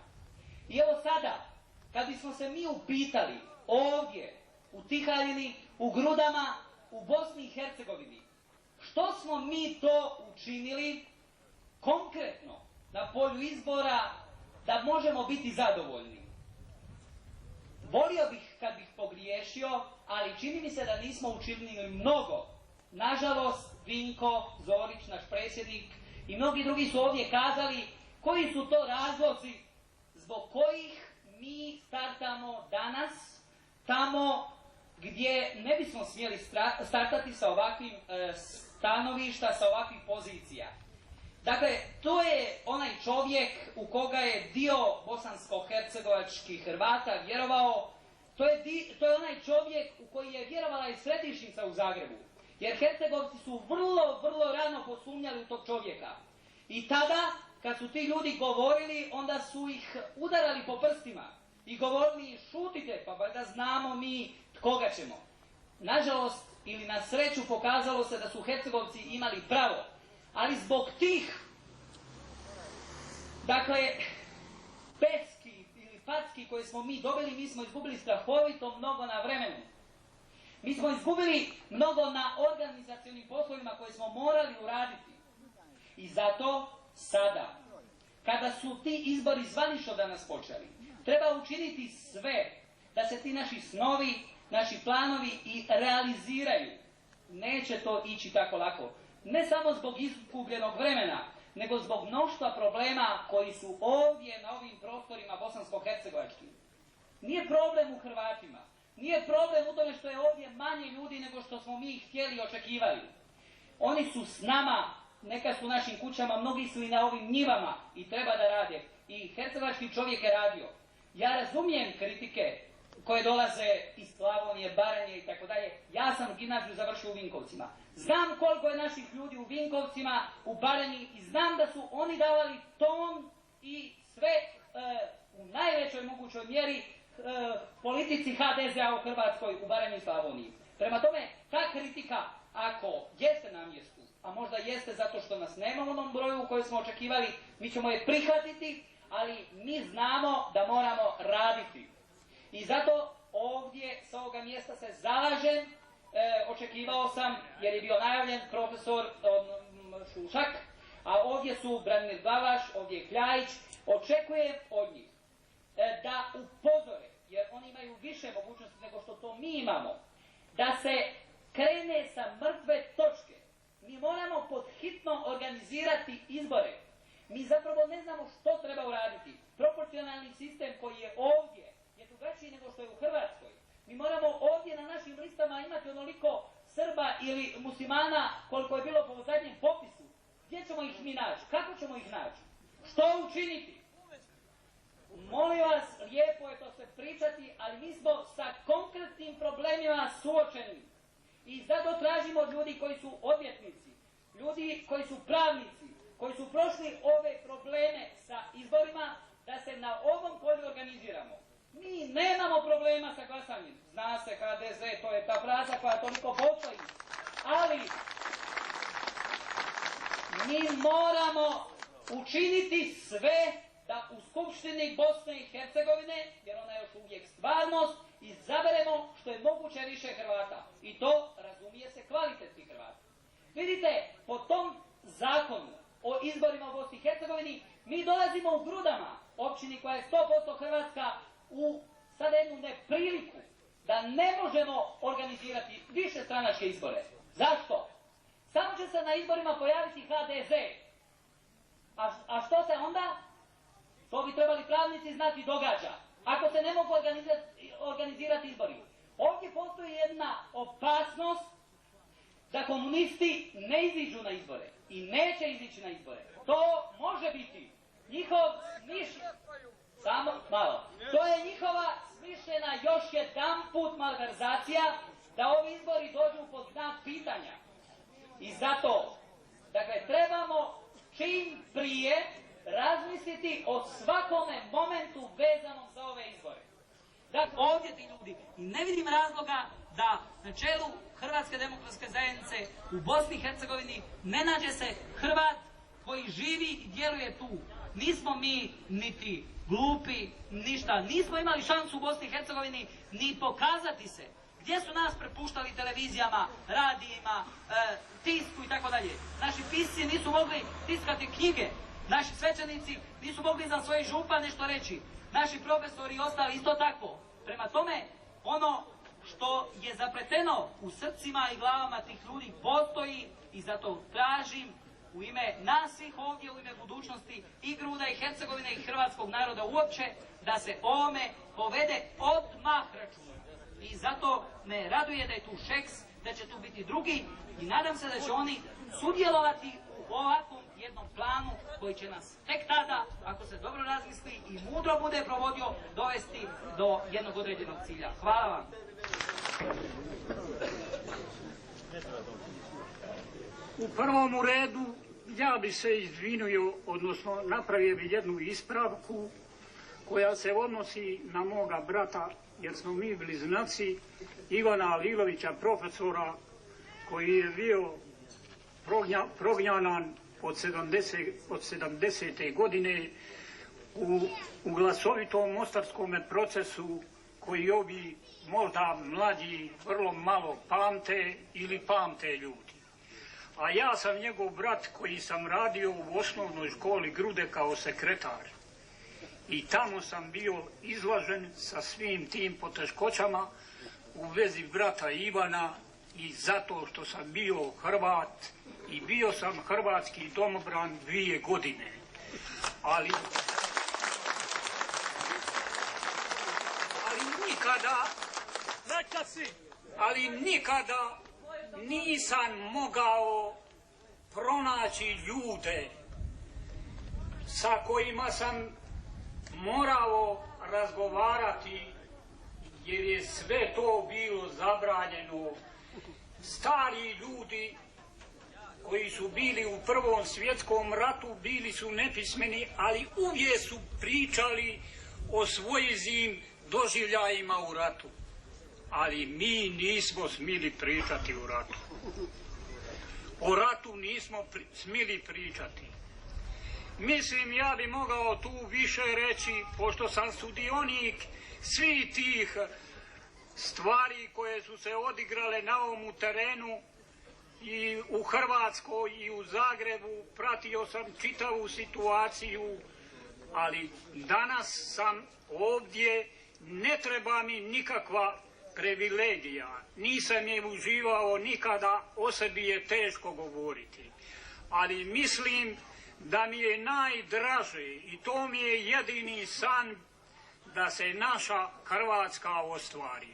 I evo sada, kad bismo se mi upitali ovdje, u Tihaljini, u Grudama, u Bosni i Hercegovini, što smo mi to učinili konkretno na polju izbora da možemo biti zadovoljni? Volio bih kad bih pogriješio, ali čini mi se da nismo učinili mnogo. Nažalost, Vinko Zorić, naš predsjednik, i mnogi drugi su ovdje kazali koji su to razlozi zbog kojih mi startamo danas tamo gdje ne bismo smjeli startati sa ovakvim stanovišta, sa ovakvih pozicija. Dakle, to je onaj čovjek u koga je dio bosansko-hercegovačkih Hrvata vjerovao, to je onaj čovjek u koji je vjerovala i središnjica u Zagrebu. Jer Hercegovci su vrlo rano posumnjali u tog čovjeka. I tada, kad su ti ljudi govorili, onda su ih udarali po prstima i govorili šutite, pa valjda znamo mi koga ćemo. Nažalost, ili na sreću, pokazalo se da su Hercegovci imali pravo. Ali zbog tih, dakle, pecki ili packi koje smo mi dobili, mi smo izgubili strahovito mnogo na vremenu. Mi smo izgubili mnogo na organizacionim poslovima koje smo morali uraditi. I zato sada, kada su ti izbori zvanično danas počeli, treba učiniti sve da se ti naši snovi, naši planovi i realiziraju. Neće to ići tako lako. Ne samo zbog izgubljenog vremena, nego zbog mnoštva problema koji su ovdje na ovim prostorima bosansko-hercegovačkim. Nije problem u Hrvatima. Nije problem u tome što je ovdje manje ljudi nego što smo mi htjeli i očekivali. Oni su s nama, neka su u našim kućama, mnogi su i na ovim njivama i treba da rade. I hercegovački čovjek je radio. Ja razumijem kritike koje dolaze iz Slavonije, Baranje i tako dalje. Ja sam gimnaziju završio u Vinkovcima. Znam koliko je naših ljudi u Vinkovcima, u Baranji i znam da su oni davali ton i sve u najvećoj mogućoj mjeri politici HDZ-a u Hrvatskoj, u Baranji i Slavoniji. Prema tome, ta kritika, ako jeste na mjestu, a možda jeste zato što nas nema u onom broju u kojoj smo očekivali, mi ćemo je prihvatiti, ali mi znamo da moramo raditi. I zato ovdje s ovoga mjesta se zalažem, očekivao sam, jer je bio najavljen profesor Šušak, a ovdje su Branimir Glavaš, ovdje je Kljajić, očekujem od njih da upozore, jer oni imaju više mogućnosti nego što to mi imamo, da se krene sa mrtve točke. Mi moramo podhitno organizirati izbore. Mi zapravo ne znamo što treba uraditi. Proporcionalni sistem koji je ovdje je drugačiji nego što je u Hrvatskoj. Mi moramo ovdje na našim listama imati onoliko Srba ili muslimana koliko je bilo po zadnjem popisu. Gdje ćemo ih mi naći? Kako ćemo ih naći? Što učiniti? Molim vas, lijepo je to sve pričati, ali mi smo sa konkretnim problemima suočeni. I zato tražimo od ljudi koji su odvjetnici, ljudi koji su pravnici, koji su prošli ove probleme sa izborima, da se na ovom polju organiziramo. Mi nemamo problema sa glasanjem. Zna se HDZ, to je ta fraza koja toliko postoji. Ali mi moramo učiniti sve da u Skupštini Bosne i Hercegovine, jer ona je još uvijek stvarnost, izaberemo što je moguće više Hrvata. I to razumije se kvalitetni Hrvata. Vidite, po tom zakonu o izborima u Bosni i Hercegovini, mi dolazimo u Grudama, općini koja je 100% Hrvatska, u sada jednu nepriliku da ne možemo organizirati više stranačke izbore. Zašto? Samo će se na izborima pojaviti HDZ. A što se onda? To bi trebali pravnici znati događa. Ako se ne mogu organizirati izbori. Ovdje postoji jedna opasnost da komunisti ne iziđu na izbore. I neće izići na izbore. To može biti njihov samo malo. To je njihova smišljena još jedanput malverzacija da ovi izbori dođu pod znak pitanja. I zato, dakle, trebamo čim prije razmisliti o svakome momentu vezanom za ove izbore. Dakle, ovdje ti ljudi, ne vidim razloga da na čelu Hrvatske demokratske zajednice u Bosni i Hercegovini ne nađe se Hrvat koji živi i djeluje tu. Nismo mi niti glupi, ništa. Nismo imali šansu u Bosni i Hercegovini ni pokazati se. Gdje su nas prepuštali televizijama, radijima, tisku i tako dalje. Naši pisci nisu mogli tiskati knjige. Naši svećenici nisu mogli za svoje župa nešto reći. Naši profesori i ostali isto tako. Prema tome, ono što je zapleteno u srcima i glavama tih ljudi postoji i zato tražim u ime nas svih ovdje, u ime budućnosti i Gruda i Hercegovine i hrvatskog naroda uopće, da se ovome povede odmah računa. I zato me raduje da je tu Šeks, da će tu biti drugi i nadam se da će oni sudjelovati u ovakvom jednom planu koji će nas tek tada, ako se dobro razmisli i mudro bude provodio, dovesti do jednog određenog cilja. Hvala vam. U prvom redu ja bi se izvinio, odnosno napravio bi jednu ispravku koja se odnosi na moga brata, jer smo mi bliznaci, Ivana Alilovića, profesora, koji je bio prognanan od 70. godine u glasovitom mostarskom procesu koji ovi možda mlađi vrlo malo pamte ili pamte ljudi. A ja sam njegov brat koji sam radio u osnovnoj školi Grude kao sekretar. I tamo sam bio izložen sa svim tim poteškoćama u vezi brata Ivana i zato što sam bio Hrvat i bio sam hrvatski domobran 2 godine. Ali nikada nisam mogao pronaći ljude sa kojima sam morao razgovarati, jer je sve to bilo zabranjeno. Stari ljudi koji su bili u Prvom svjetskom ratu bili su nepismeni, ali uvijek su pričali o svojim doživljajima u ratu. Ali mi nismo smili pričati o ratu. O ratu nismo smili pričati. Mislim, ja bi mogao tu više reći, pošto sam sudionik svih tih stvari koje su se odigrale na ovom terenu i u Hrvatskoj i u Zagrebu, pratio sam čitavu situaciju, ali danas sam ovdje, ne treba mi nikakva privilegija, nisam je uživao nikada, o sebi je teško govoriti, ali mislim da mi je najdraže i to mi je jedini san da se naša Hrvatska ostvari.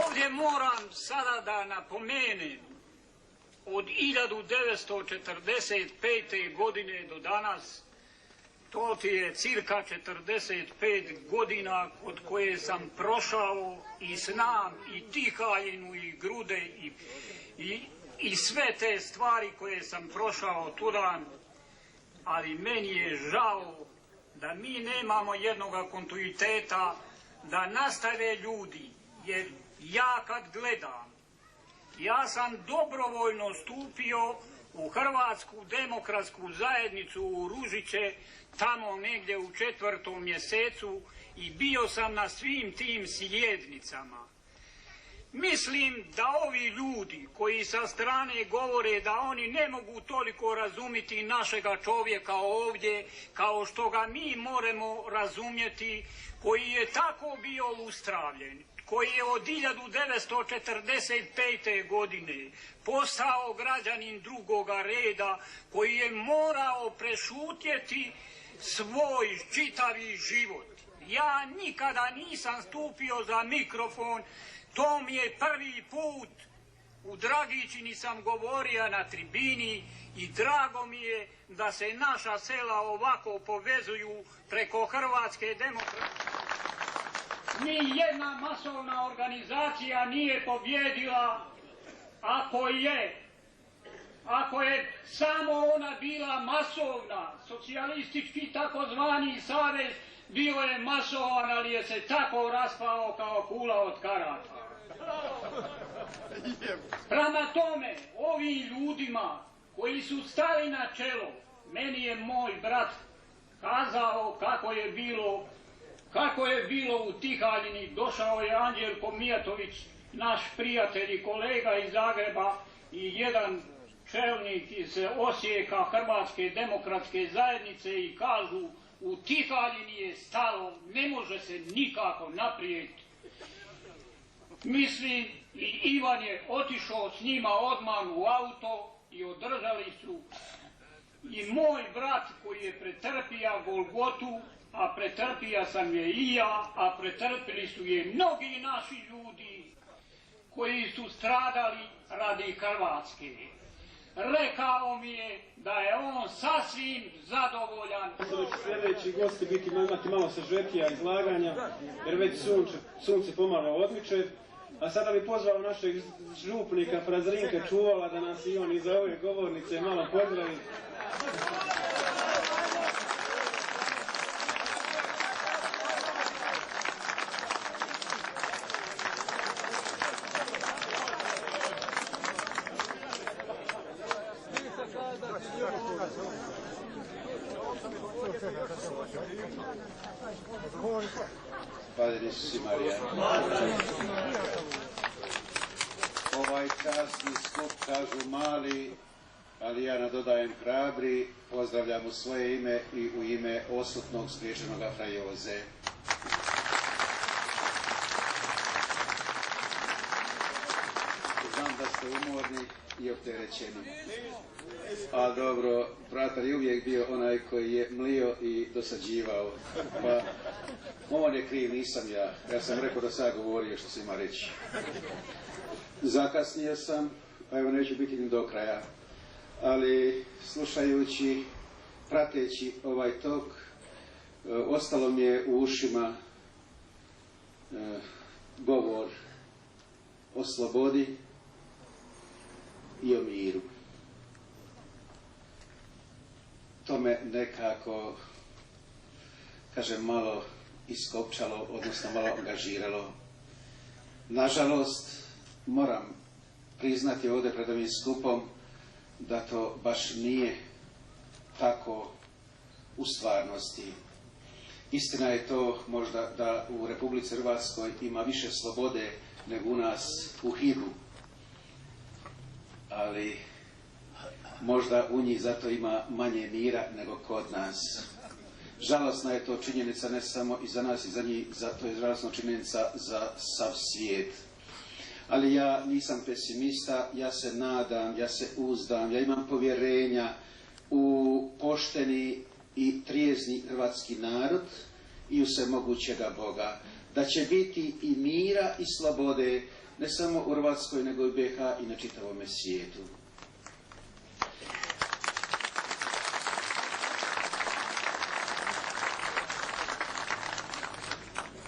Ovdje moram sada da napomenem, od 1945. godine do danas, to ti je cirka 45 godina od koje sam prošao i znam i Tihajinu i Grude i sve te stvari koje sam prošao tudan, ali meni je žao da mi nemamo jednog kontinuiteta, da nastave ljudi, jer ja kad gledam, ja sam dobrovoljno stupio u Hrvatsku demokratsku zajednicu u Ružiće, tamo negdje u 4. mjesecu i bio sam na svim tim sjednicama. Mislim da ovi ljudi koji sa strane govore da oni ne mogu toliko razumjeti našega čovjeka ovdje kao što ga mi moramo razumjeti, koji je tako bio ustravljen, koji je od 1945. godine postao građanin drugoga reda, koji je morao prešutjeti svoj čitavi život. Ja nikada nisam stupio za mikrofon, to mi je prvi put. U Dragičini sam govorio na tribini i drago mi je da se naša sela ovako povezuju preko Hrvatske demokratske. Ni jedna masovna organizacija nije pobjedila, ako je samo ona bila masovna, socijalistički takozvani savez bio je masovan, ali je se tako raspao kao kula od karata. Prema tome, ovim ljudima koji su stali na čelo, meni je moj brat kazao kako je bilo u Tihaljini. Došao je Anđelko Mijatović, naš prijatelj i kolega iz Zagreba, i jedan čelnik iz Osijeka Hrvatske demokratske zajednice, i kažu u Tihaljini je stalo, ne može se nikako naprijed. Mislim, i Ivan je otišao s njima odmah u auto i održali su. I moj brat koji je pretrpija Golgotu, a pretrpija sam je i ja, a pretrpili su je mnogi naši ljudi koji su stradali radi Hrvatske. Rekao mi je da je on sasvim zadovoljan. Sljedeći gosti imati malo sažetija izlaganja, jer već sunce pomalo odmiče. A sada bi pozvao našeg župnika Prazrinka Čuvala da nas i on iza ove govornice malo pozdravi. Padre Isus i Marija. Ovaj časni skup kažu mali, ali ja nadodajem hrabri, pozdravljam u svoje ime i u ime osutnog spriječenog Fra Joze. Znam da ste umorni i opterećeni. A dobro, bratar je uvijek bio onaj koji je mlio i dosađivao. Pa, on je kriv, nisam ja. Ja sam rekao da sad govorio što se ima reći. Zakasnio sam, pa evo neću biti ni do kraja. Ali slušajući, prateći ovaj tok, ostalo mi je u ušima govor o slobodi i o miru. To me nekako, kažem, malo iskopčalo, odnosno malo angažiralo. Nažalost, moram priznati ovdje pred ovim skupom da to baš nije tako u stvarnosti. Istina je to možda da u Republici Hrvatskoj ima više slobode nego u nas u Hibu, ali možda u njih zato ima manje mira nego kod nas. Žalosna je to činjenica ne samo i za nas i za njih, zato je žalosna činjenica za sav svijet. Ali ja nisam pesimista, ja se nadam, ja se uzdam, ja imam povjerenja u pošteni i trijezni hrvatski narod i u svemogućega Boga. Da će biti i mira i slobode ne samo u Hrvatskoj nego i BiH i na čitavome svijetu.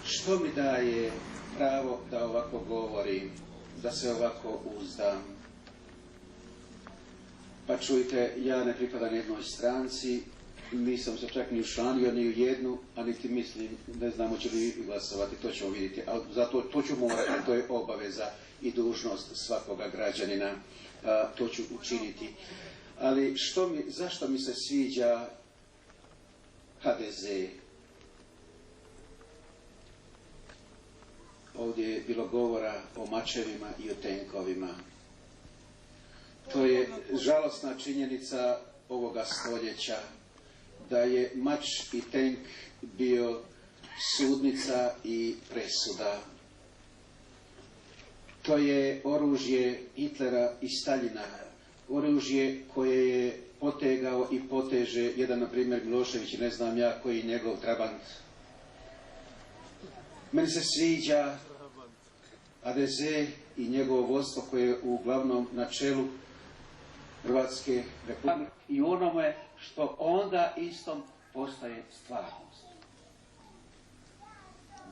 Što mi daje pravo da ovako govorim, da se ovako uzdam? Pa čujte, ja ne pripadam jednoj stranci, nisam se čak ni učlanio ni u jednu, a niti mislim, ne znamo će li glasovati, to ćemo vidjeti, ali zato to ću morati, to je obaveza i dužnost svakoga građanina, to ću učiniti. Ali zašto mi se sviđa HDZ? Ovdje je bilo govora o mačevima i o tenkovima. To je žalosna činjenica ovoga stoljeća, da je mač i tenk bio sudnica i presuda. To je oružje Hitlera i Staljina, oružje koje je potegao i poteže jedan, na primjer, Milošević, ne znam ja koji njegov trabant. Meni se sviđa HDZ i njegovo vodstvo koje je uglavnom na čelu Hrvatske republike i onome što onda istom postaje stvarnost.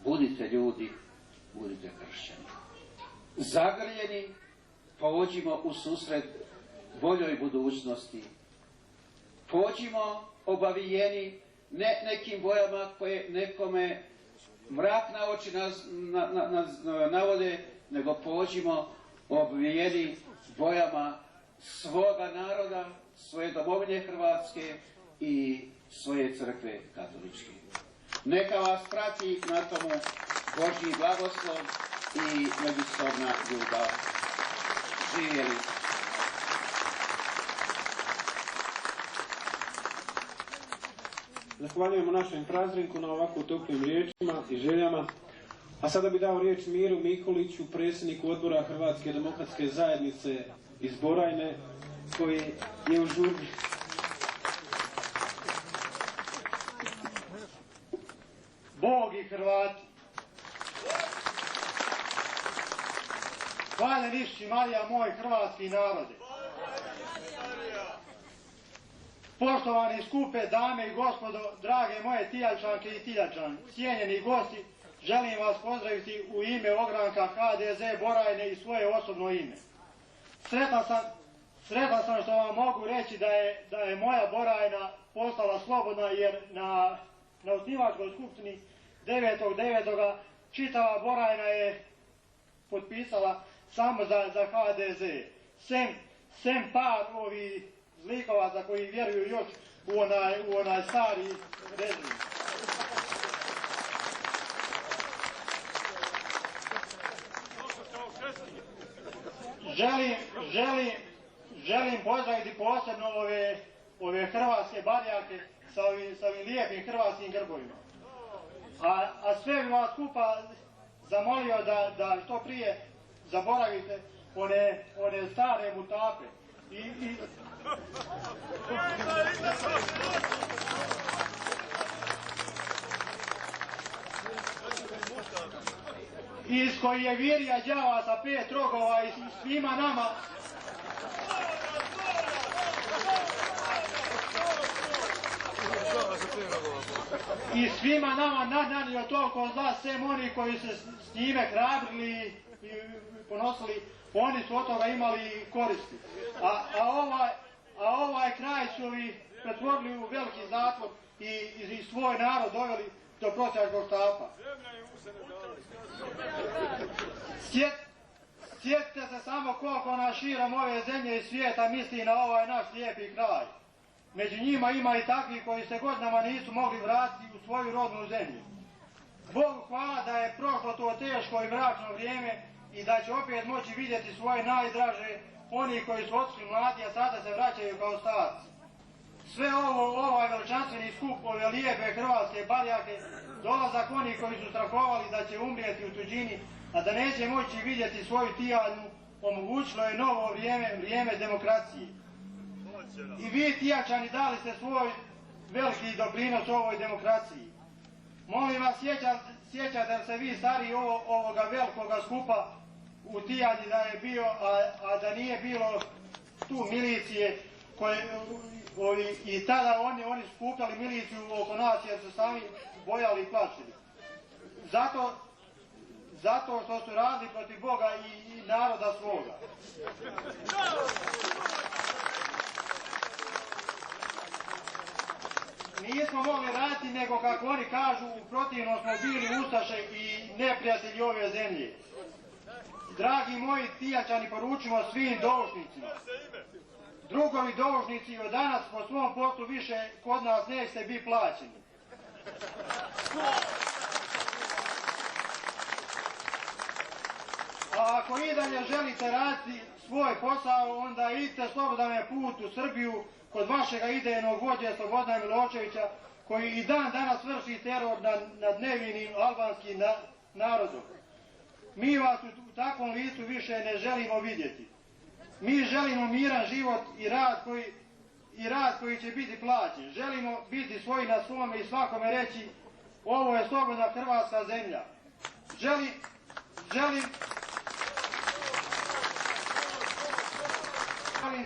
Budite ljudi, budite kršćani. Zagrljeni, pođimo u susret boljoj budućnosti. Pođimo obavijeni ne nekim bojama koje nekome mrak na oči navode, nego pođimo obavijeni bojama svoga naroda, svoje domovine Hrvatske i svoje crkve katoličke. Neka vas prati na tomu Božji blagoslov i međusobna ljubav. Živjeli! Zahvaljujemo našem prazniku na ovako toplim riječima i željama. A sada bi dao riječ Miru Mikuliću, predsjedniku odbora Hrvatske demokratske zajednice iz Borajne, koji je u žurbi. Bog i Hrvati. Hvaljen išći Marija, moj hrvatski narode. Poštovani skupe dame i gospodo, drage moje Tijačanke i Tijačani, cijenjeni gosti, želim vas pozdraviti u ime ogranka HDZ Borajne i svoje osobno ime. Sretan sam što vam mogu reći da je moja Borajna postala slobodna, jer na osnivačkoj skupštini 9.9. čitava Borajna je potpisala samo za HDZ. Sem par ovih zlikovaca koji vjeruju još u onaj stari režim. Želim pozdraviti posebno ove hrvatske barjake sa ovim lijepim hrvatskim grbovima. A sve bi vas skupa zamolio da što prije zaboravite one stare mutape. Iz koji je virija đava sa 5 rogova i svima nama nanio toliko zla, sem oni koji se s njime hrabrili i ponosili, oni su od toga imali koristi. A ovaj kraj su ovi pretvorili u veliki zatvor i svoj narod doveli do prosjačkog štapa. Sjetite se samo koliko nas širom ove zemlje i svijeta misli na ovaj naš lijepi kraj. Među njima ima i takvi koji se godinama nisu mogli vratiti u svoju rodnu zemlju. Bogu hvala da je prošlo to teško i mračno vrijeme i da će opet moći vidjeti svoje najdraže, oni koji su otišli mladi, a sada se vraćaju kao starci. Sve ovaj veličanstveni skup, ove lijepe hrvatske barjake, dolazak onih koji su strahovali da će umrijeti u tuđini, a da neće moći vidjeti svoju Tijanju, omogućilo je novo vrijeme demokracije. I vi, Tijačani, dali ste svoj veliki doprinos ovoj demokraciji. Molim vas, sjećate se vi stariji ovoga velikoga skupa u Tijanji da je bio, a da nije bilo tu milicije i tada oni skupljali miliciju oko nas jer su sami bojali i plaćili. Zato što su radili protiv Boga i naroda svoga. Nismo mogli raditi nego, kako oni kažu, u protivnom smo bili ustaše i neprijatelji ove zemlje. Dragi moji Tijačani, poručimo svim doušnicima. Drugovi doušnici od danas po svom poslu više kod nas nećete biti plaćeni. A ako i dalje želite raditi svoj posao, onda idite slobodan put u Srbiju kod vašega idejnog vođe Slobodana Miloševića, koji i dan danas vrši teror nad nevinim albanskim narodom. Mi vas u takvom licu više ne želimo vidjeti. Mi želimo miran život i rad koji će biti plaćen. Želimo biti svoji na svome i svakome reći: ovo je slobodna hrvatska zemlja. Želim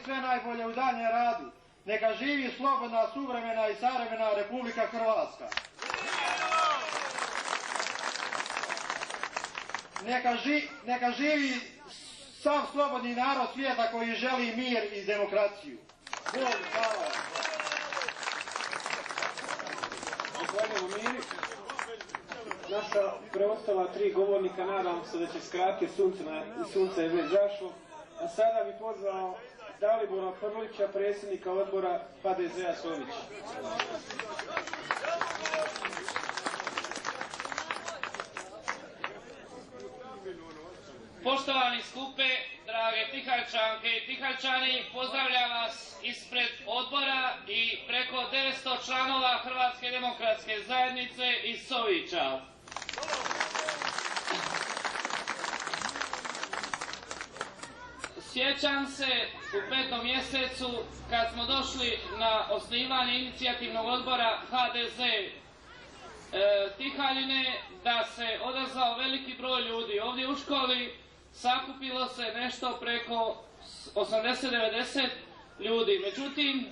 sve najbolje u daljem radu. Neka živi slobodna, suvremena i savremena Republika Hrvatska. Neka živi sav slobodni narod svijeta koji želi mir i demokraciju. Bog, hvala. Zahvaljujemo Miri. Naša preostala 3 govornika, nadam se da će skratiti, sunce je već zašlo. A sada bi pozvao Dalibora Prlića, predsjednika odbora HDZ-a Sović. Poštovani skupe, drage Tihaljčanke i Tihaljčani, pozdravljam vas ispred odbora i preko 900 članova Hrvatske demokratske zajednice iz Sovića. Sjećam se u 5. mjesecu kad smo došli na osnivanje inicijativnog odbora HDZ Tihaljine, da se odazvao veliki broj ljudi. Ovdje u školi sakupilo se nešto preko 80-90 ljudi. Međutim,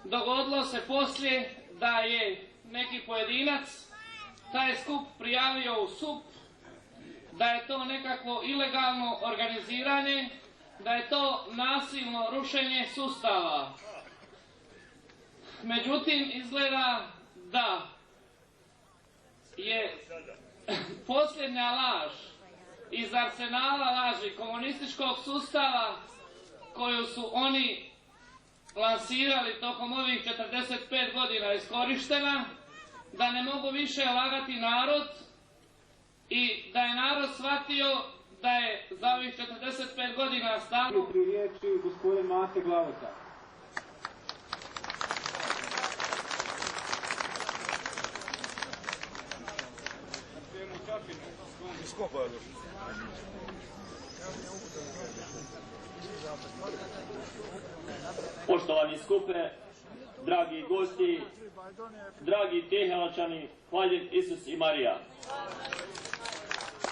dogodilo se poslije da je neki pojedinac taj skup prijavio u SUP, da je to nekakvo ilegalno organiziranje, da je to nasilno rušenje sustava. Međutim, izgleda da je posljednja laž iz arsenala laži komunističkog sustava koju su oni lansirali tokom ovih 45 godina iskorištena, da ne mogu više lagati narod i da je narod shvatio da je za ovih 45 godina stalo. Pri riječi gospodin Mate Glavota. Poštovani skupe, dragi gosti, dragi Tihaljčani, hvaljen Isus i Marija.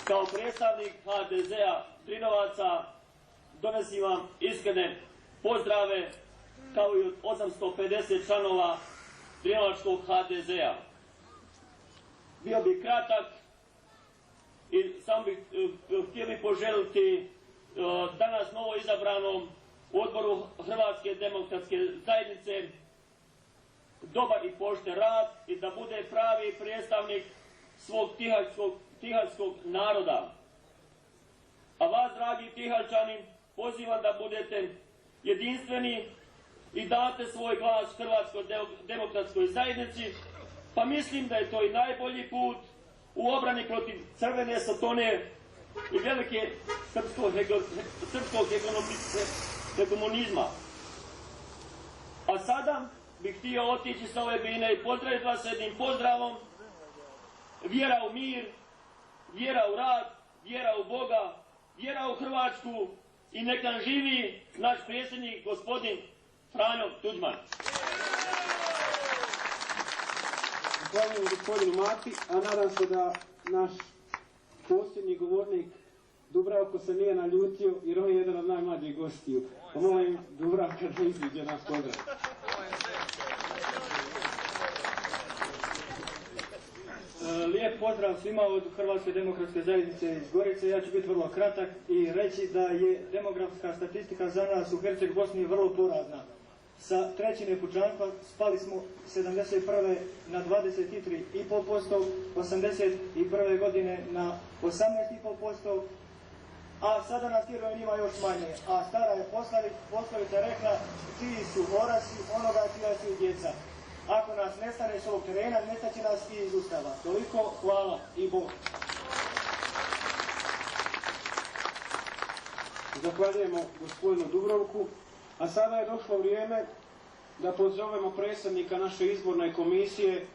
Kao predstavnik HDZ-a Drinovaca donosim vam iskrene pozdrave kao i od 850 članova Drinovačkog HDZ-a. Bio bih kratak i samo bih htio poželiti danas novo izabranom odboru Hrvatske demokratske zajednice dobar i pošten rad i da bude pravi predstavnik svog tihaljskog naroda. A vas, dragi Tihaljčani, pozivam da budete jedinstveni i date svoj glas Hrvatskoj demokratskoj zajednici, pa mislim da je to i najbolji put u obrani protiv crvene sotone i velike srpskog hegemonizma. A sada bih htio otići sa ove bine i pozdraviti vas jednim pozdravom: vjera u mir, vjera u rad, vjera u Boga, vjera u Hrvatsku i neka nam živi naš predsjednik gospodin Franjo Tuđman. Zahvaljujem gospodinu Mati, a nadam se da naš posljednji govornik Dubravko se nije naljutio jer on je jedan od najmlađih gostiju. Pa molim Dubravka da iziđe naš pozdrav. Lijep pozdrav svima od Hrvatske demokratske zajednice iz Gorice. Ja ću biti vrlo kratak i reći da je demografska statistika za nas u Herceg Bosni vrlo porazna. Sa trećine pučanstva spali smo 71. na 23,5%, 81. godine na 18,5%, a sada nas heroin ima još manje. A stara je poslovica rekla: čiji su orasi, onoga čija su djeca. Ako nas nestane s ovog terena, nestaće nas i iz Ustava. Toliko, hvala i Bog. Zahvaljujemo gospodinu Dubravku, a sada je došlo vrijeme da pozovemo predsjednika naše izborne komisije,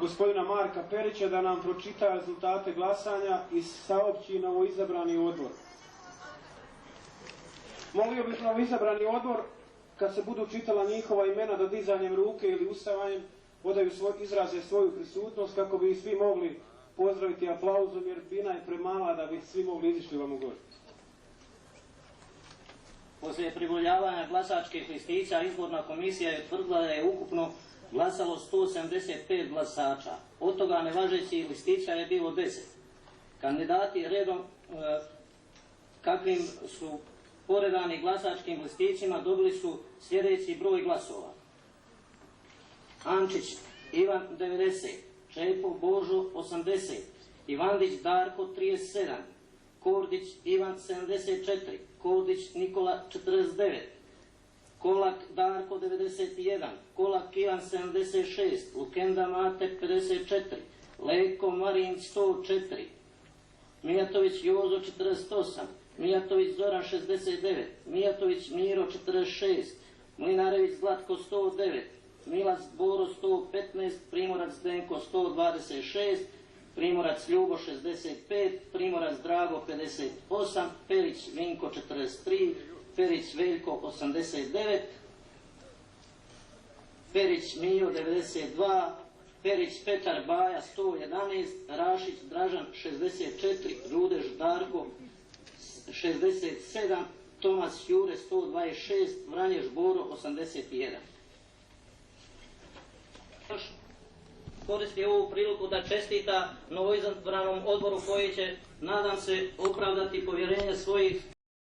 gospodina Marka Perića, da nam pročita rezultate glasanja i saopći novoizabrani odbor. Molio bih novoizabrani odbor, kad se budu čitala njihova imena, da dizanjem ruke ili ustavanjem izraze svoju prisutnost kako bi svi mogli pozdraviti aplauzom, jer bina je premala da bi svi mogli izišli vam u gost. Poslije pribroljavanja glasačkih listića, izborna komisija je utvrdila da je ukupno glasalo 175 glasača. Od toga nevažećih listića je bilo 10. kakvim su poredani glasačkim listićima, dobili su sljedeći broj glasova. Ančić Ivan 90, Čepo Božo 80, Ivandić Darko 37, Kordić Ivan 74, Kordić Nikola 49, Kolak Darko 91, Kolak Ivan 76, Lukenda Mate 54, Leko Marin 104, Mijatović Jozo 48, Mijatović Zoran 69, Mijatović Miro 46, Mlinarević Zlatko 109, Milas Boro 115, Primorac Zdenko 126, Primorac Ljubo 65, Primorac Drago 58, Perić Vinko 43, Perić Veljko 89, Perić Mijo 92, Perić Petar Baja 111, Rašić Dražan 64, Rudež Darko 67, Tomas Jure 126, Vranješ Boro 81. Koristi ovu priliku da čestita novoizabranom odboru koji će, nadam se, opravdati povjerenje svojih